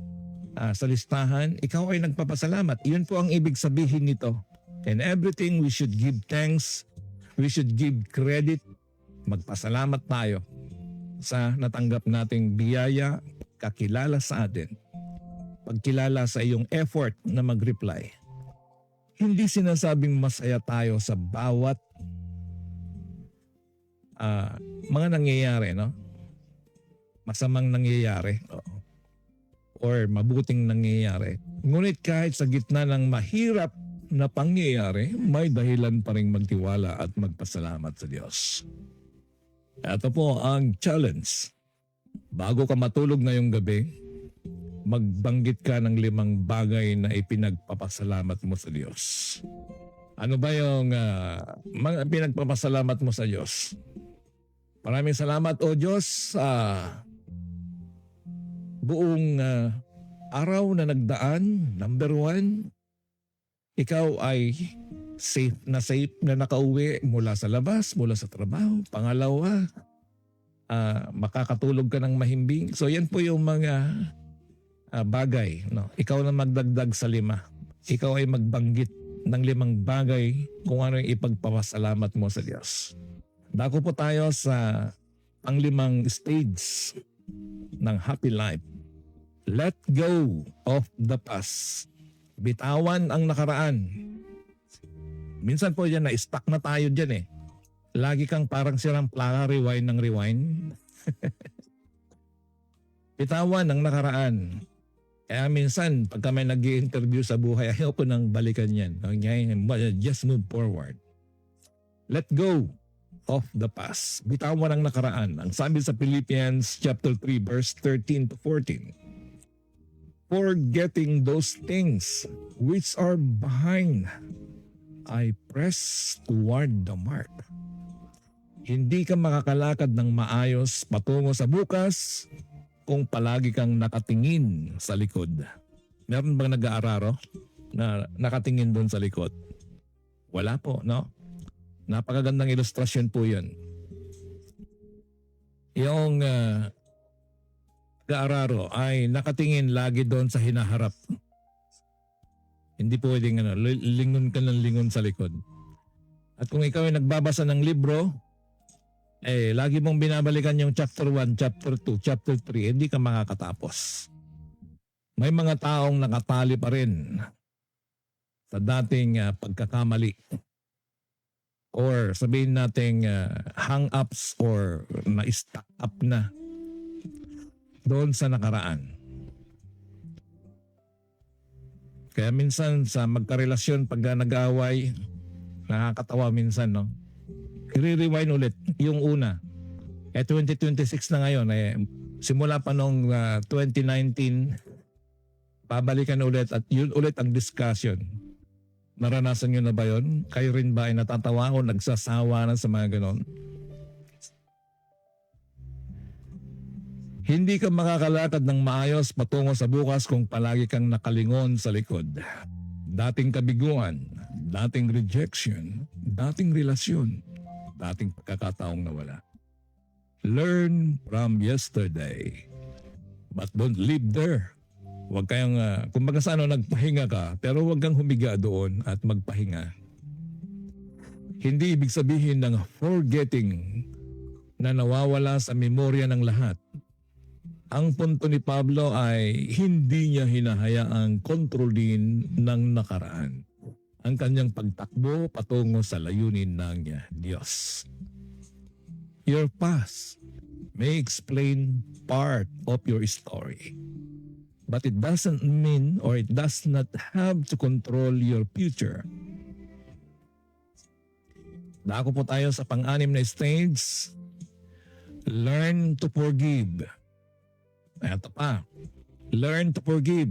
sa listahan, ikaw ay nagpapasalamat. Yun po ang ibig sabihin nito. In everything we should give thanks, we should give credit, magpasalamat tayo sa natanggap nating biyaya, kakilala sa atin. Pagkilala sa iyong effort na mag-reply. Hindi sinasabing masaya tayo sa bawat mga nangyayari, no? Masamang nangyayari. Or mabuting nangyayari. Ngunit kahit sa gitna ng mahirap na pangyayari, may dahilan pa rin magtiwala at magpasalamat sa Diyos. Ito po ang challenge. Bago ka matulog ngayong gabi, magbanggit ka ng 5 bagay na ipinagpapasalamat mo sa Diyos. Ano ba yung mga pinagpapasalamat mo sa Diyos? Maraming salamat o Diyos sa buong araw na nagdaan. Number 1, ikaw ay safe na nakauwi mula sa labas, mula sa trabaho. Pangalawa, makakatulog ka ng mahimbing. So yan po yung mga bagay. No? Ikaw na magdagdag sa 5. Ikaw ay magbanggit ng 5 bagay kung ano yung ipagpapasalamat mo sa Diyos. Dako po tayo sa pang-5 stage ng happy life. Let go of the past. Bitawan ang nakaraan. Minsan po yan na-stuck na tayo dyan eh. Lagi kang parang sirang plaka, rewind ng rewind. Bitawan ang nakaraan. Kaya minsan, pagka may nag-i-interview sa buhay, ayaw ko nang balikan yan. Okay? Just move forward. Let go of the past. Bitawan ang nakaraan. Ang sabi sa Philippians chapter 3 verse 13 to 14. Forgetting those things which are behind, I press toward the mark. Hindi ka makakalakad ng maayos patungo sa bukas kung palagi kang nakatingin sa likod. Meron bang nag-aararo na nakatingin doon sa likod? Wala po, no? Napakagandang ilustrasyon po yun. Yung nag-aararo ay nakatingin lagi doon sa hinaharap. Hindi pwedeng lingon ka ng lingon sa likod. At kung ikaw ay nagbabasa ng libro, lagi mong binabalikan yung chapter 1, chapter 2, chapter 3, hindi ka makakatapos. May mga taong nakatali pa rin sa dating pagkakamali. Or sabihin nating hang-ups or na-stuck up na doon sa nakaraan. Kaya minsan sa magkarelasyon pag nag-aaway, nakakatawa minsan, no? I-rewind ulit yung una. 2026 na ngayon. Simula pa nung 2019, babalikan ulit at yun ulit ang discussion. Naranasan nyo na ba yun? Kayo rin ba ay natatawa o nagsasawa na sa mga ganon? Hindi ka makakalakad ng maayos patungo sa bukas kung palagi kang nakalingon sa likod. Dating kabiguan, dating rejection, dating relasyon, dating pagkakataong nawala. Learn from yesterday, but don't live there. Huwag kayong, kumbaga sa nagpahinga ka, pero huwag kang humiga doon at magpahinga. Hindi ibig sabihin ng forgetting na nawawala sa memorya ng lahat. Ang punto ni Pablo ay hindi niya hinahayaang kontrolin ng nakaraan ang kanyang pagtakbo patungo sa layunin ng Diyos. Your past may explain part of your story, but it doesn't mean or it does not have to control your future. Dako po tayo sa pang-6 na stage. Learn to forgive. Ito pa. Learn to forgive.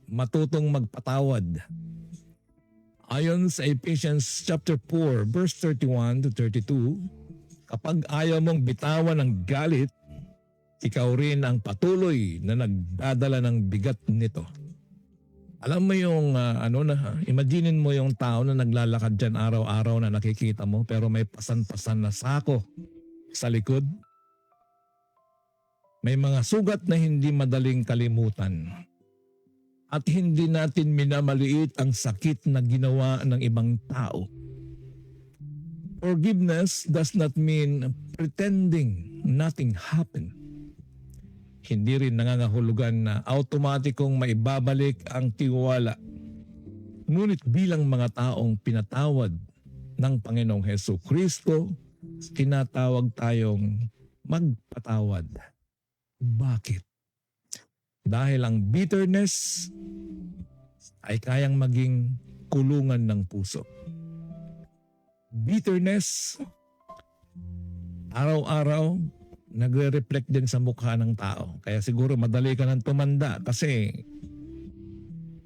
Matutong magpatawad. Ayon sa Ephesians chapter 4 verse 31 to 32, kapag ayaw mong bitawan ng galit, ikaw rin ang patuloy na nagdadala ng bigat nito. Alam mo yung imaginin mo yung tao na naglalakad dyan araw-araw na nakikita mo pero may pasan-pasan na sako sa likod. May mga sugat na hindi madaling kalimutan. At hindi natin minamaliit ang sakit na ginawa ng ibang tao. Forgiveness does not mean pretending nothing happened. Hindi rin nangangahulugan na automatikong maibabalik ang tiwala. Ngunit bilang mga taong pinatawad ng Panginoong Hesukristo, tinatawag tayong magpatawad. Bakit? Dahil ang bitterness ay kayang maging kulungan ng puso. Bitterness, araw-araw, nagre-reflect din sa mukha ng tao. Kaya siguro madali ka nang tumanda kasi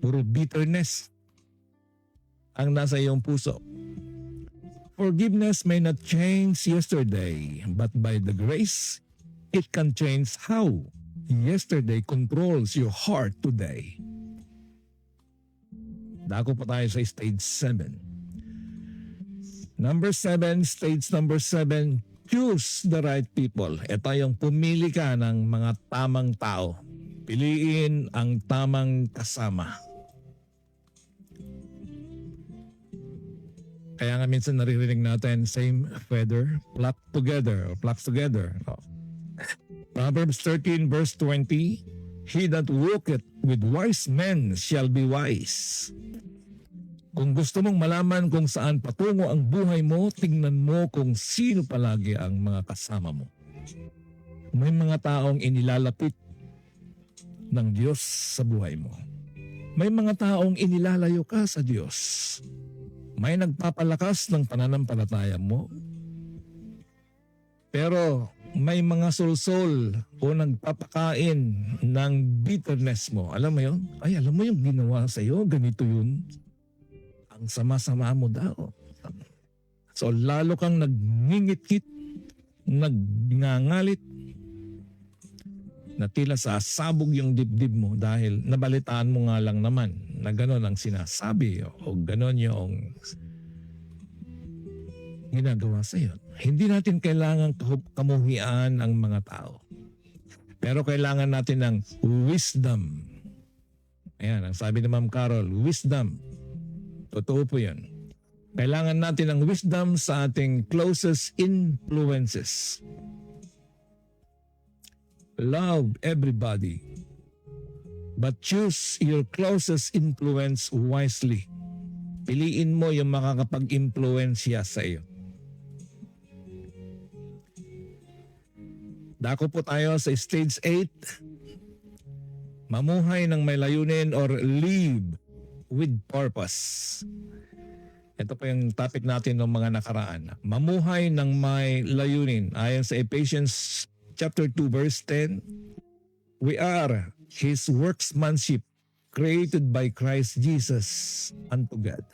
puro bitterness ang nasa iyong puso. Forgiveness may not change yesterday, but by the grace, it can change how yesterday controls your heart today. Dako pa tayo sa stage 7. Stage number 7, choose the right people. Ito yung pumili ka ng mga tamang tao. Piliin ang tamang kasama. Kaya nga minsan naririnig natin, same feather, flock together, or flocks together. No? Proverbs 13 verse 20, he that walketh with wise men shall be wise. Kung gusto mong malaman kung saan patungo ang buhay mo, tingnan mo kung sino palagi ang mga kasama mo. May mga taong inilalapit ng Diyos sa buhay mo. May mga taong inilalayo ka sa Diyos. May nagpapalakas ng pananampalataya mo. Pero may mga sulsol o nagpapakain ng bitterness mo. Alam mo yun? Ay, alam mo yung ginawa sa'yo, ganito yun. Ang sama-sama mo daw. So lalo kang nagngingit-kit, nagngangalit, na tila sasabog yung dibdib mo dahil nabalitaan mo nga lang naman na gano'n ang sinasabi o gano'n yung ginagawa sa iyo. Hindi natin kailangan kamuhian ang mga tao. Pero kailangan natin ng wisdom. Ayan, ang sabi ni Ma'am Carol, wisdom. Totoo po yan. Kailangan natin ng wisdom sa ating closest influences. Love everybody, but choose your closest influence wisely. Piliin mo yung makakapag-impluensya sa iyo. Dako po tayo sa stage 8. Mamuhay ng may layunin or live with purpose. Ito po yung topic natin ng mga nakaraan. Mamuhay ng may layunin. Ayon sa Ephesians chapter 2 verse 10, we are His workmanship created by Christ Jesus unto God.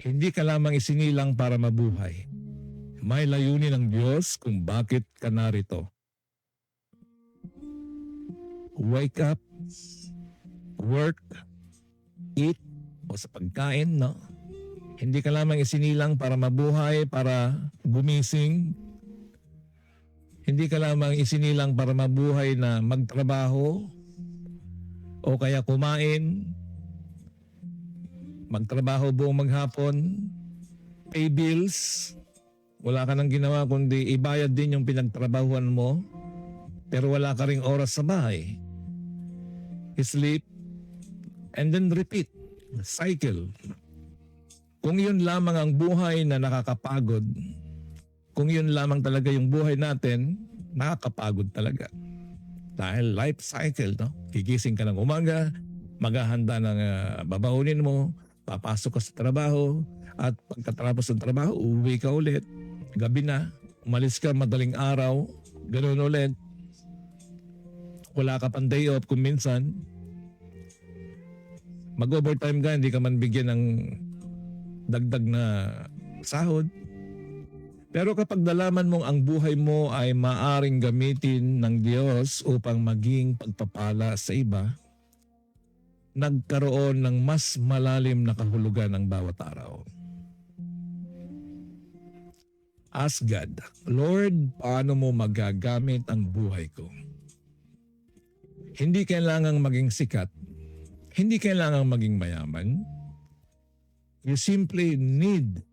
Hindi ka lamang isinilang para mabuhay. May layunin ng Diyos kung bakit ka narito. Wake up, work, eat, o sa pagkain, no? Hindi ka lamang isinilang para mabuhay, para gumising. Hindi ka lamang isinilang para mabuhay na magtrabaho o kaya kumain, magtrabaho buong maghapon, pay bills. Wala ka nang ginawa kundi ibayad din yung pinagtrabahuan mo, pero wala ka ring oras sa bahay. Sleep, and then repeat. Cycle. Kung yun lamang ang buhay na nakakapagod, kung yun lamang talaga yung buhay natin, nakakapagod talaga. Dahil life cycle, no? Gigising ka ng umaga, maghahanda ng babaonin mo, papasok ka sa trabaho, at pagkatapos ng trabaho, uuwi ka ulit. Gabi na, umalis ka madaling araw, ganoon ulit. Wala ka pang day off kung minsan. Mag-overtime ka, hindi ka man bigyan ng dagdag na sahod. Pero kapag nalaman mong ang buhay mo ay maaring gamitin ng Diyos upang maging pagpapala sa iba, nagkaroon ng mas malalim na kahulugan ng bawat araw. Ask God, Lord, paano mo magagamit ang buhay ko? Hindi kailangang maging sikat. Hindi kailangang maging mayaman. You simply need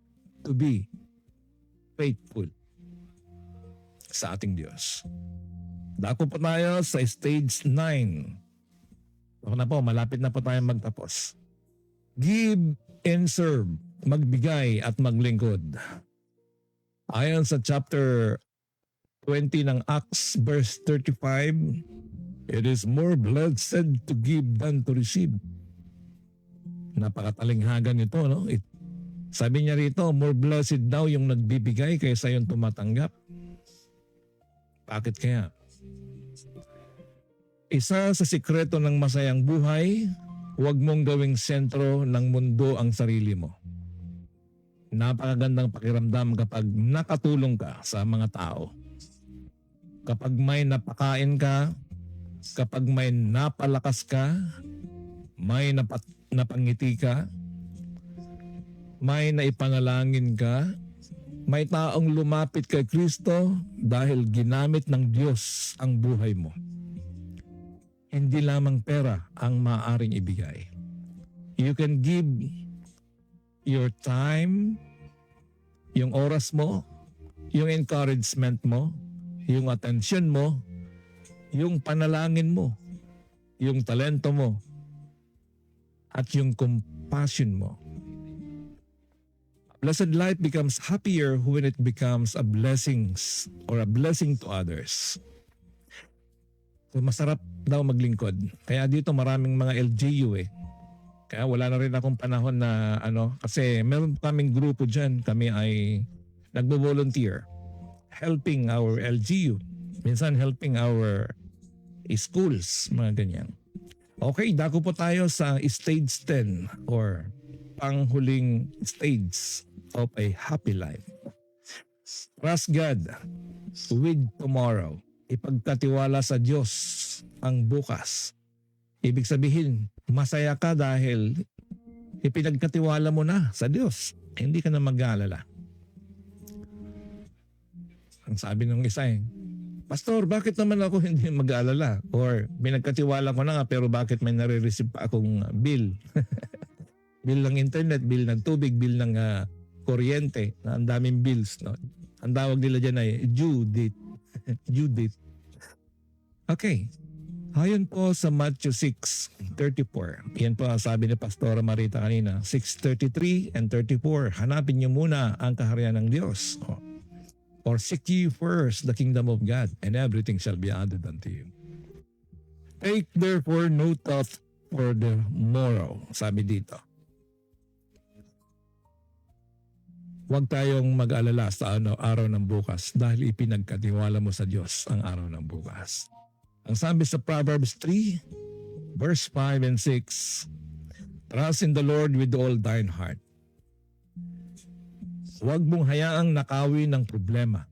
to be faithful sa ating Diyos. Dako po tayo sa stage 9. Ako na po, malapit na po tayo magtapos. Give and serve. Magbigay at maglingkod. Ayon sa chapter 20 ng Acts verse 35, it is more blessed to give than to receive. Napakatalinghagan nito, no? Sabi niya rito, more blessed daw yung nagbibigay kaysa yung tumatanggap. Bakit kaya? Isa sa sikreto ng masayang buhay, huwag mong gawing sentro ng mundo ang sarili mo. Napakagandang pakiramdam kapag nakatulong ka sa mga tao. Kapag may napakain ka, kapag may napalakas ka, may napangiti ka, may naipanalangin ka, may taong lumapit kay Kristo dahil ginamit ng Diyos ang buhay mo. Hindi lamang pera ang maaaring ibigay. You can give your time, yung oras mo, yung encouragement mo, yung attention mo, yung panalangin mo, yung talento mo, at yung compassion mo. Blessed life becomes happier when it becomes a blessings or a blessing to others. So masarap daw maglingkod. Kaya dito maraming mga LGU eh. Kaya wala na rin akong panahon na kasi meron kaming grupo dyan. Kami ay nagbo-volunteer helping our LGU. Minsan helping our schools, mga ganyan. Okay, dako po tayo sa stage 10 or panghuling stage of a happy life. Trust God with tomorrow. Ipagkatiwala sa Diyos ang bukas. Ibig sabihin, masaya ka dahil ipinagkatiwala mo na sa Diyos. Hindi ka na mag-aalala. Ang sabi ng isa Pastor, bakit naman ako hindi mag-aalala? Or pinagkatiwala ko na nga pero bakit may nare-receive pa akong bill? Bill ng internet, bill ng tubig, bill ng kuryente. Ang daming bills. No? Ang tawag nila dyan ay due date. Due date. Okay. Ayon po sa Matthew 6:34. Yan po ang sabi ni Pastora Marita kanina. 6:33 and 34. Hanapin niyo muna ang kaharian ng Diyos. Or seek ye first the kingdom of God, and everything shall be added unto you. Take therefore no thought for the morrow. Sabi dito. Huwag tayong mag-alala sa araw ng bukas dahil ipinagkatiwala mo sa Diyos ang araw ng bukas. Ang sabi sa Proverbs 3, verse 5 and 6, trust in the Lord with all thine heart. Huwag mong hayaang nakawin ng problema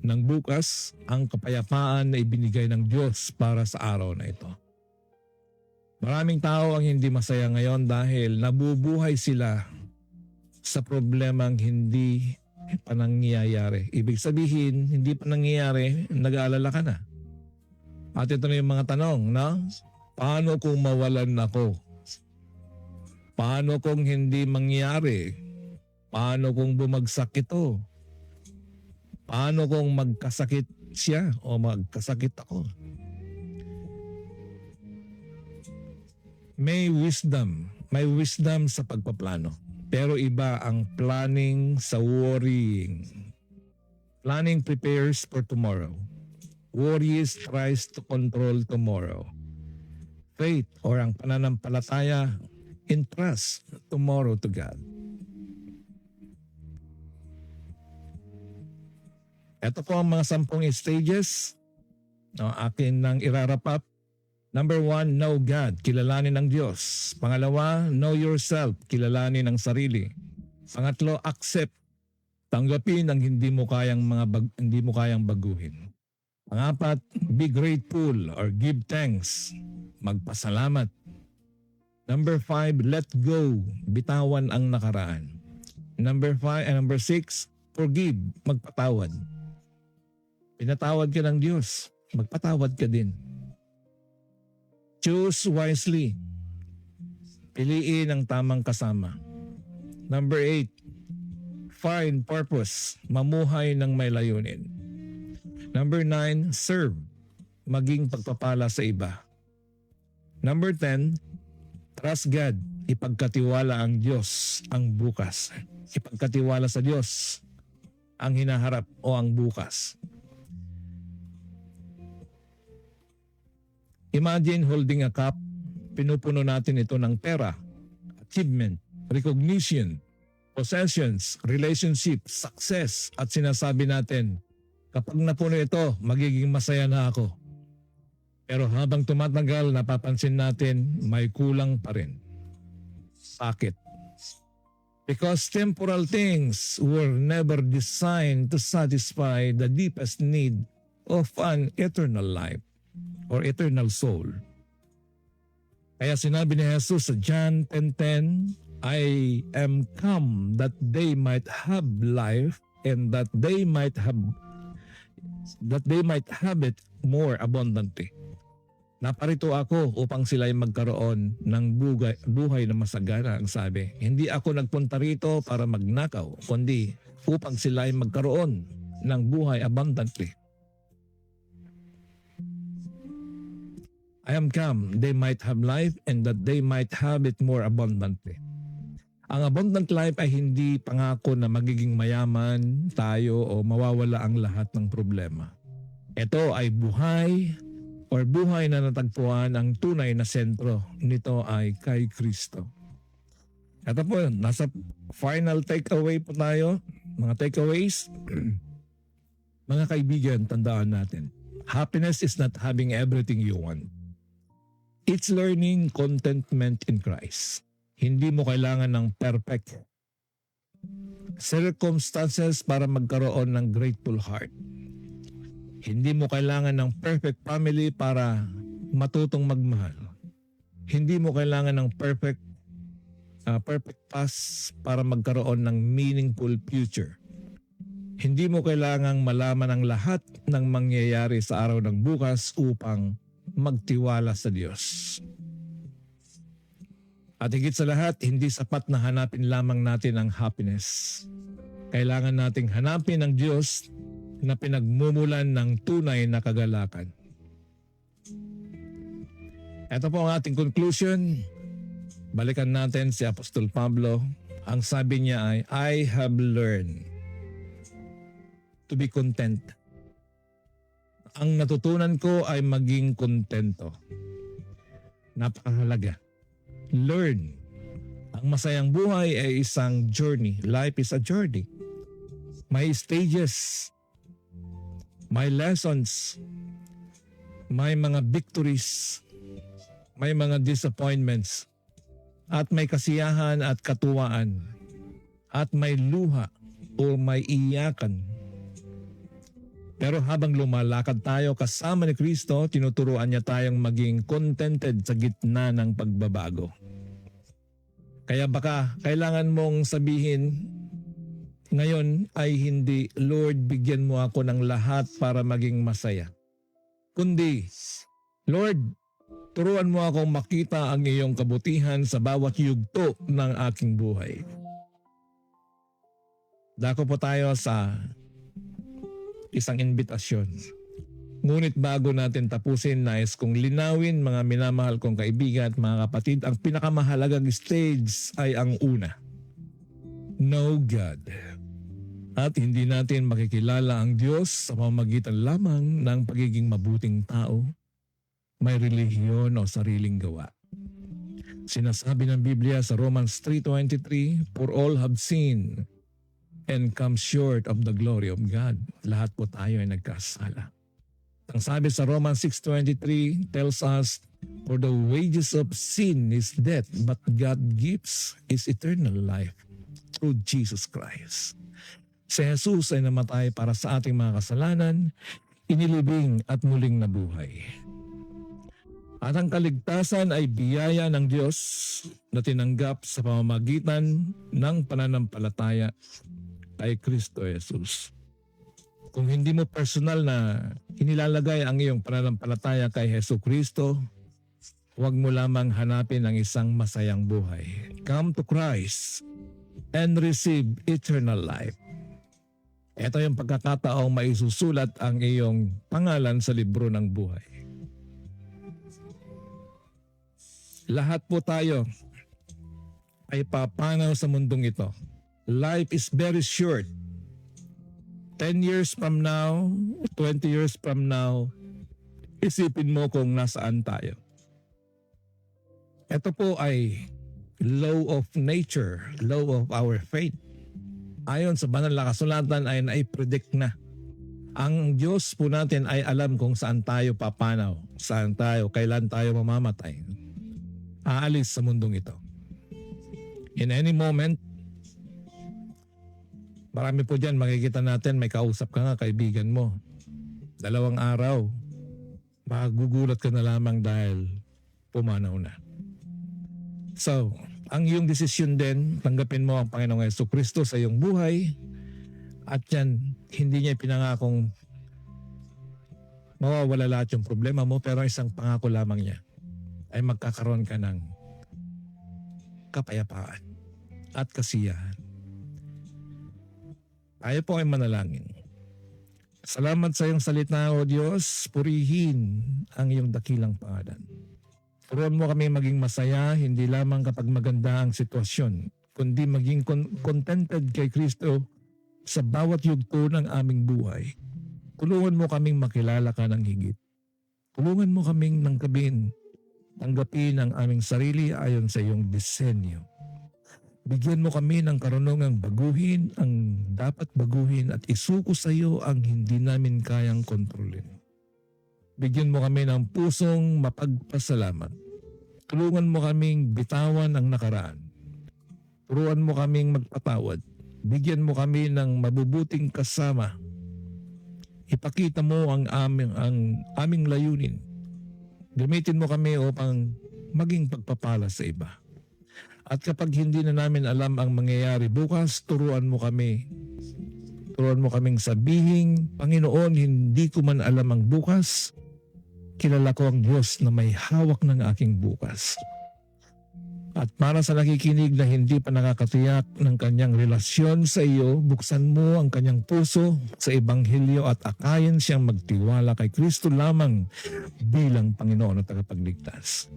ng bukas ang kapayapaan na ibinigay ng Diyos para sa araw na ito. Maraming tao ang hindi masaya ngayon dahil nabubuhay sila sa problemang hindi pa nangyayari. Ibig sabihin, hindi pa nangyayari, nag-aalala ka na. At ito na yung mga tanong, no? Paano kung mawalan ako? Paano kung hindi mangyari? Paano kung bumagsak ito? Paano kung magkasakit siya o magkasakit ako? May wisdom sa pagpaplano. Pero iba ang planning sa worrying. Planning prepares for tomorrow. Worries tries to control tomorrow. Faith or ang pananampalataya entrusts tomorrow to God. Ito po ang mga 10 stages. Akin nang irarap up. Number 1, know God. Kilalanin ng Diyos. Pangalawa, know yourself. Kilalanin ang sarili. Pangatlo, accept. Tanggapin ang hindi mo kayang baguhin. Pangapat, be grateful or give thanks. Magpasalamat. Number 5, let go. Bitawan ang nakaraan. Number 6, forgive. Magpatawad. Pinatawad ka ng Diyos, magpatawad ka din. Choose wisely. Piliin ang tamang kasama. Number 8, find purpose. Mamuhay ng may layunin. Number 9, serve. Maging pagpapala sa iba. Number 10, trust God. Ipagkatiwala ang Diyos ang bukas. Ipagkatiwala sa Diyos ang hinaharap o ang bukas. Imagine holding a cup, pinupuno natin ito ng pera, achievement, recognition, possessions, relationship, success, at sinasabi natin, kapag napuno ito, magiging masaya na ako. Pero habang tumatagal, napapansin natin, may kulang pa rin. Bakit? Because temporal things were never designed to satisfy the deepest need of an eternal life or eternal soul. Kaya sinabi ni Jesus sa John 10:10, I am come that they might have life and that they might have it more abundantly. Naparito ako upang sila'y magkaroon ng buhay na masagana, ang sabi. Hindi ako nagpunta rito para magnakaw, kundi upang sila'y magkaroon ng buhay abundantly. I am come, they might have life and that they might have it more abundantly. Ang abundant life ay hindi pangako na magiging mayaman tayo o mawawala ang lahat ng problema. Ito ay buhay na natagpuan. Ang tunay na sentro nito ay kay Kristo. Ito po, nasa final takeaway po tayo. Mga takeaways. Mga kaibigan, tandaan natin. Happiness is not having everything you want. It's learning contentment in Christ. Hindi mo kailangan ng perfect circumstances para magkaroon ng grateful heart. Hindi mo kailangan ng perfect family para matutong magmahal. Hindi mo kailangan ng perfect past para magkaroon ng meaningful future. Hindi mo kailangang malaman ang lahat ng mangyayari sa araw ng bukas upang magtiwala sa Diyos. At higit sa lahat, hindi sapat na hanapin lamang natin ang happiness. Kailangan nating hanapin ang Diyos na pinagmumulan ng tunay na kagalakan. Ito po ang ating conclusion. Balikan natin si Apostol Pablo. Ang sabi niya ay, I have learned to be content. Ang natutunan ko ay maging kontento. Napakahalaga. Learn. Ang masayang buhay ay isang journey. Life is a journey. May stages. May lessons. May mga victories. May mga disappointments. At may kasiyahan at katuwaan. At may luha o may iyakan. Pero habang lumalakad tayo kasama ni Kristo, tinuturuan niya tayong maging contented sa gitna ng pagbabago. Kaya baka kailangan mong sabihin ngayon ay hindi, Lord, bigyan mo ako ng lahat para maging masaya. Kundi, Lord, turuan mo akong makita ang iyong kabutihan sa bawat yugto ng aking buhay. Dako po tayo sa isang imbitasyon. Ngunit bago natin tapusin, nais kong linawin, mga minamahal kong kaibigan at mga kapatid, ang pinakamahalagang stage ay ang una. Know God. At hindi natin makikilala ang Diyos sa pamamagitan lamang ng pagiging mabuting tao, may relihiyon o sariling gawa. Sinasabi ng Biblia sa Romans 3:23, For all have sinned and come short of the glory of God. Lahat po tayo ay nagkasala. Ang sabi sa Romans 6:23 tells us, For the wages of sin is death, but God gives is eternal life through Jesus Christ. Si Jesus ay namatay para sa ating mga kasalanan, inilibing at muling nabuhay. At ang kaligtasan ay biyaya ng Diyos na tinanggap sa pamamagitan ng pananampalataya kay Kristo Jesus. Kung hindi mo personal na inilalagay ang iyong pananampalataya kay Hesus Kristo, huwag mo lamang hanapin ang isang masayang buhay. Come to Christ and receive eternal life. Ito yung pagkakataong maisusulat ang iyong pangalan sa libro ng buhay. Lahat po tayo ay papanaw sa mundong ito. Life is very short. 10 years from now, 20 years from now, isipin mo kung nasaan tayo. Ito po ay law of nature, law of our faith. Ayon sa banal na kasulatan ay naipredict na. Ang Diyos po natin ay alam kung saan tayo papanaw, saan tayo, kailan tayo mamamatay. Aalis sa mundong ito. In any moment, marami po dyan, makikita natin, may kausap ka nga, kaibigan mo. 2 araw, magugulat ka na lamang dahil pumanaw na. So, ang iyong desisyon din, tanggapin mo ang Panginoong Jesucristo sa iyong buhay at yan, hindi niya pinangakong mawawala lahat yung problema mo, pero isang pangako lamang niya ay magkakaroon ka ng kapayapaan at kasiyahan. Tayo po ay manalangin. Salamat sa iyong salita, O Diyos. Purihin ang iyong dakilang pangalan. Turuan mo kami maging masaya, hindi lamang kapag maganda ang sitwasyon, kundi maging contented kay Kristo sa bawat yugto ng aming buhay. Tulungan mo kaming makilala ka ng higit. Tulungan mo kaming tanggapin ang aming sarili ayon sa iyong disenyo. Bigyan mo kami ng karunungang baguhin ang dapat baguhin at isuko sa iyo ang hindi namin kayang kontrolin. Bigyan mo kami ng pusong mapagpasalamat. Tulungan mo kaming bitawan ang nakaraan. Turuan mo kaming magpatawad. Bigyan mo kami ng mabubuting kasama. Ipakita mo ang aming layunin. Gamitin mo kami upang maging pagpapala sa iba. At kapag hindi na namin alam ang mangyayari bukas, turuan mo kami. Turuan mo kaming sabihin, Panginoon, hindi ko man alam ang bukas. Kilala ko ang Diyos na may hawak ng aking bukas. At para sa nakikinig na hindi pa nakakatiyak ng kanyang relasyon sa iyo, buksan mo ang kanyang puso sa Ebanghelyo at akayin siyang magtiwala kay Kristo lamang bilang Panginoon at tagapagligtas.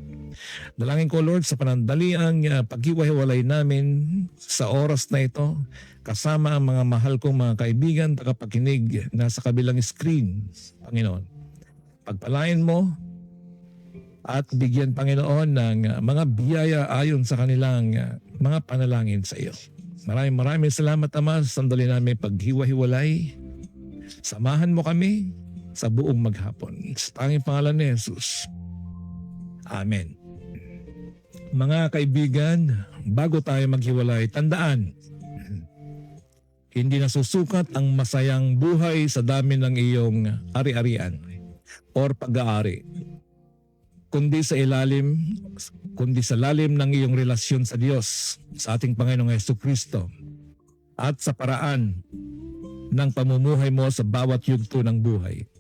Dalangin ko, Lord, sa panandaliang paghiwa-hiwalay namin sa oras na ito, kasama ang mga mahal kong mga kaibigan, tagapakinig na sa kabilang screen, Panginoon. Pagpalain mo at bigyan, Panginoon, ng mga biyaya ayon sa kanilang mga panalangin sa iyo. Maraming salamat, Ama, sa sandali namin paghiwa-hiwalay. Samahan mo kami sa buong maghapon. Sa tanging pangalan ni Jesus. Amen. Mga kaibigan, bago tayo maghiwalay, tandaan, hindi nasusukat ang masayang buhay sa dami ng iyong ari-arian or pag-aari, kundi sa lalim ng iyong relasyon sa Diyos, sa ating Panginoong Jesucristo, at sa paraan ng pamumuhay mo sa bawat yugto ng buhay.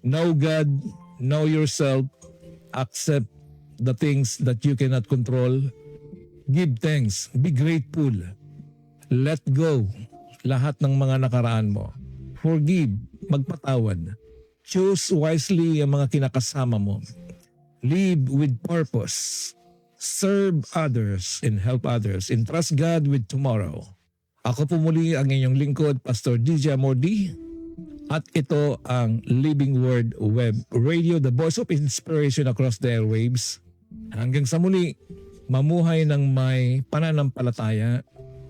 Know God, know yourself, accept the things that you cannot control, give thanks, be grateful, let go lahat ng mga nakaraan mo, forgive, magpatawad, choose wisely ang mga kinakasama mo, live with purpose, serve others and help others, and trust God with tomorrow. Ako po muli ang inyong lingkod, Pastor DJ Amordi, at ito ang Living Word Web Radio, the voice of inspiration across the airwaves. Hanggang sa muli, mamuhay ng may pananampalataya,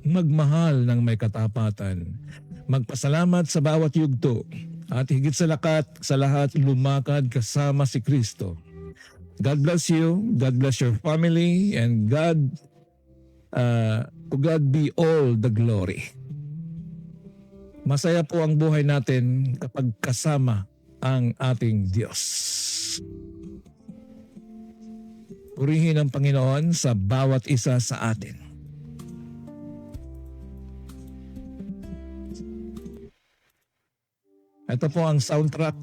magmahal ng may katapatan, magpasalamat sa bawat yugto, at higit sa lahat, lumakad kasama si Kristo. God bless you, God bless your family, and to God be all the glory. Masaya po ang buhay natin kapag kasama ang ating Diyos. Purihin ang Panginoon sa bawat isa sa atin. Ito po ang soundtrack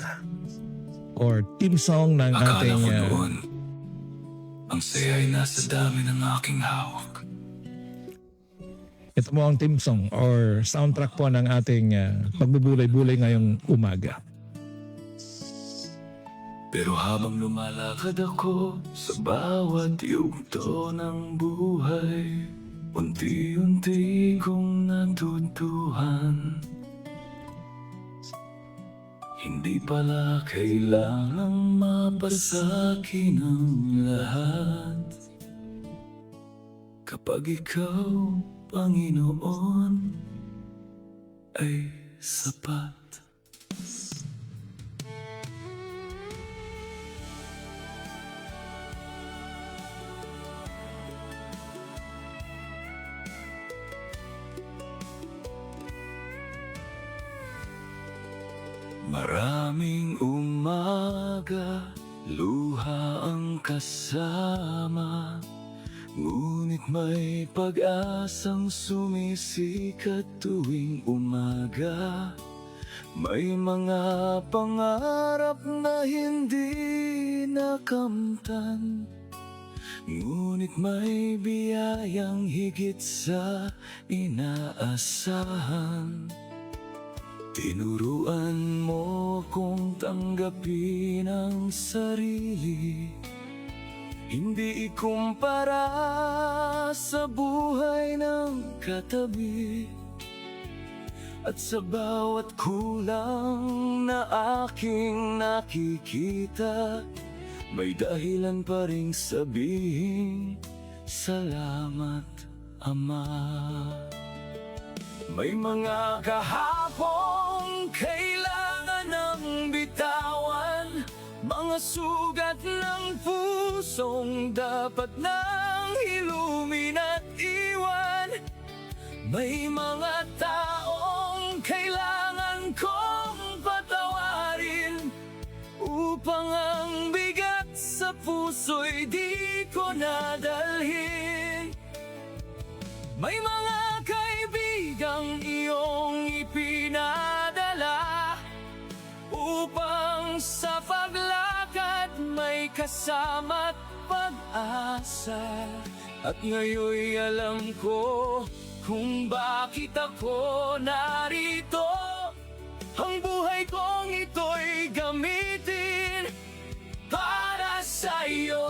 or theme song ng Akala ating ko noon, ang saya ay nasa dami ng aking hawak. ito po ang theme song or soundtrack po ng ating pagbubulay-bulay ngayong umaga. Pero habang lumalakad ako sa bawat yugto ng buhay, unti-unti kong natutuhan, hindi pala kailangang mapasakin ang lahat. Kapag ikaw, Panginoon, ay sapat. Maraming umaga, luha ang kasama, ngunit may pag-asang sumisikat tuwing umaga. May mga pangarap na hindi nakamtan, ngunit may biyayang higit sa inaasahan. Tinuruan mo kong tanggapin ang sarili, hindi ikumpara sa buhay ng katabi. At sa bawat kulang na aking nakikita, may dahilan pa ring sabihin, salamat, Ama. May mga kahapong kailangan ng bitawan, mga sugat ng pusong dapat nang hilumin at iwan. May mga taong kailangan kong patawarin, upang ang bigat sa puso'y di ko nadalhin. May mga kaibigang iyong ipinadala, upang sa paglakad may kasama't pag-asa. At ngayon'y alam ko kung bakit ako narito. Ang buhay kong ito'y gamitin para sa iyo.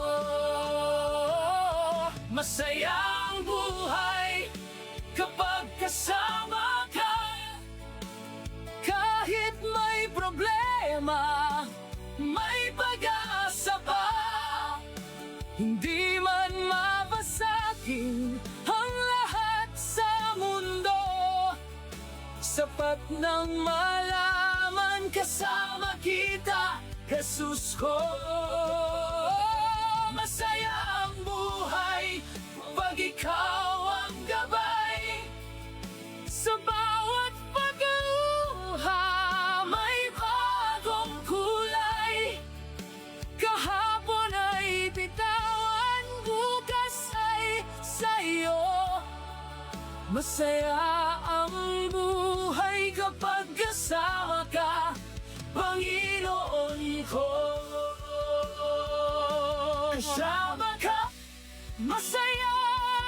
Masaya ang buhay kapag kasama ka. Kahit may problema, may pag-asa pa. Hindi man mapasagin ang lahat sa mundo, sapat nang malaman kasama kita, Jesus ko. Masaya ang buhay pag ikaw ang gabay. Sa bawat pagluha may bagong kulay. Kahapon ay bitawan, bukas ay sa'yo. Masaya ang buhay kapag kasama ka, Panginoon ko. Kasama ka, masaya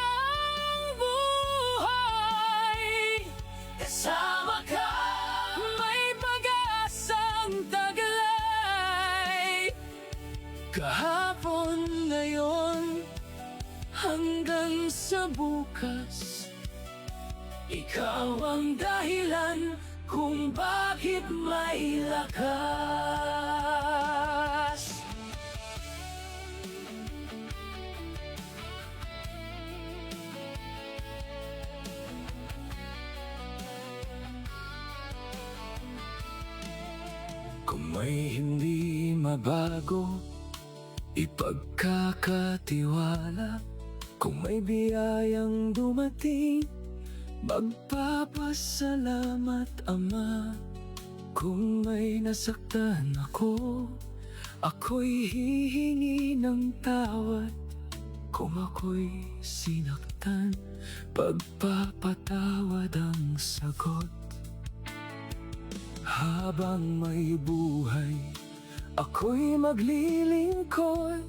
ang buhay. Kasama ka, may pag-asang taglay. Kahapon, ngayon, hanggang sa bukas, ikaw ang dahilan kung bakit may lakas. Kung may hindi mabago, ipagkakatiwala. Kung may biyayang dumating, magpapasalamat, Ama. Kung may nasaktan ako, ako'y hihingi ng tawad. Kung ako'y sinaktan, pagpapatawad ang sagot. Habang may buhay, ako'y maglilingkod.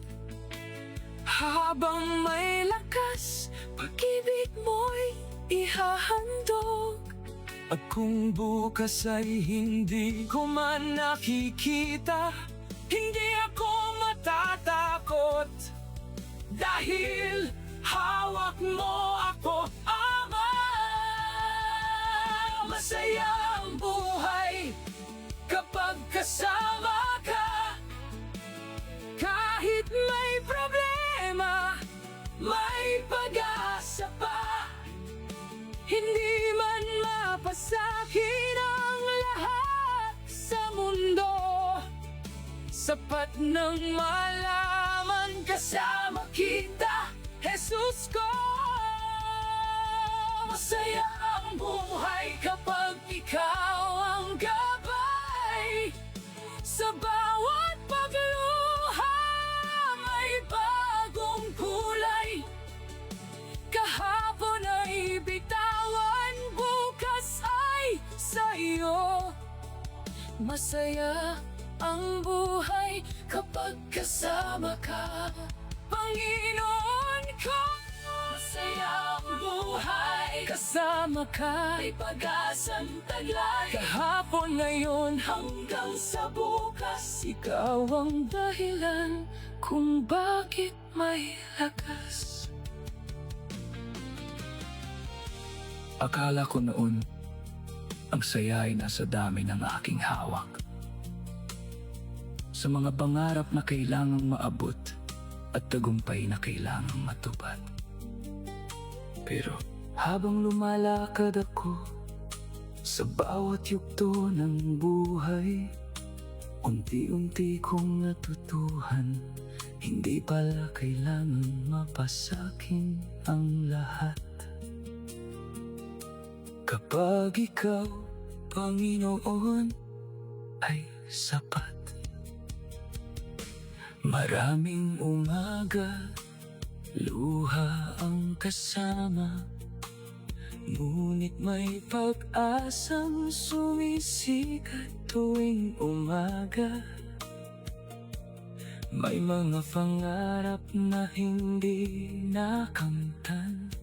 Habang may lakas, pag-ibig mo'y ihahandog. At kung bukas ay hindi ko man nakikita, hindi ako matatakot, dahil hawak mo ako, Ama. Masaya ang buhay kapag kasama ka. Kahit may problema, may pag-asa pa. Hindi man mapasakin ang lahat sa mundo, sapat nang malaman kasama kita, Jesus ko. Masaya ang buhay kapag ikaw ang gabay. Sa bawat pagluha may bagong kulay. Kahapon ay bitawan, bukas ay sa'yo. Masaya ang buhay kapag kasama ka, Panginoon ko. Masaya ang buhay kasama ka, may pag-asang taglay. Kahapon, ngayon, hanggang sa bukas, ikaw ang dahilan kung bakit may lakas. Akala ko noon, ang saya ay nasa dami ng aking hawak. Sa mga pangarap na kailangang maabot at tagumpay na kailangang matupad. Pero habang lumalakad ako sa bawat yugto ng buhay, unti-unti kong natutuhan, hindi pala kailangan mapasakin ang lahat. Kapag ikaw, Panginoon, ay sapat. Maraming umaga, luha ang kasama, ngunit may pag-asang sumisikat tuwing umaga. May mga pangarap na hindi nakamtan.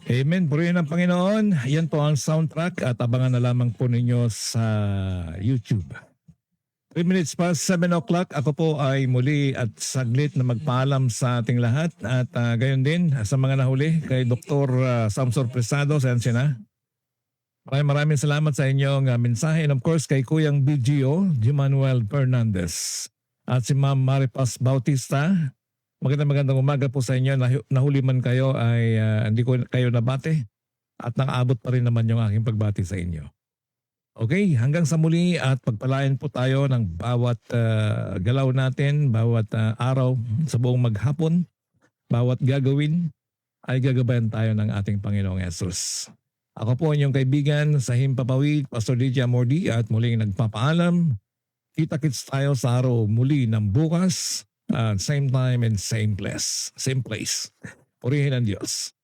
Amen. Purihin ang Panginoon. Yan po ang soundtrack at abangan na lamang po ninyo sa YouTube. 3 minutes past 7 o'clock. Ako po ay muli at saglit na magpaalam sa ating lahat. At gayon din sa mga nahuli kay Dr. Samsor Presado sa Ansina. Maraming salamat sa inyong mensahe. And of course kay Kuyang BGO, Manuel Fernandez. At si Ma'am Maripas Bautista. Magandang umaga po sa inyo. Nahuli man kayo ay hindi ko kayo nabate at nakaabot pa rin naman yung aking pagbati sa inyo. Okay, hanggang sa muli at pagpalain po tayo ng bawat galaw natin, bawat araw sa buong maghapon, bawat gagawin ay gagabayan tayo ng ating Panginoong Yesus. Ako po inyong kaibigan sa Himpapawid, Pastor DJ Amordi at muling nagpapaalam. Kita-kits tayo sa araw muli ng bukas. Same time and same place. Purihin ang Diyos.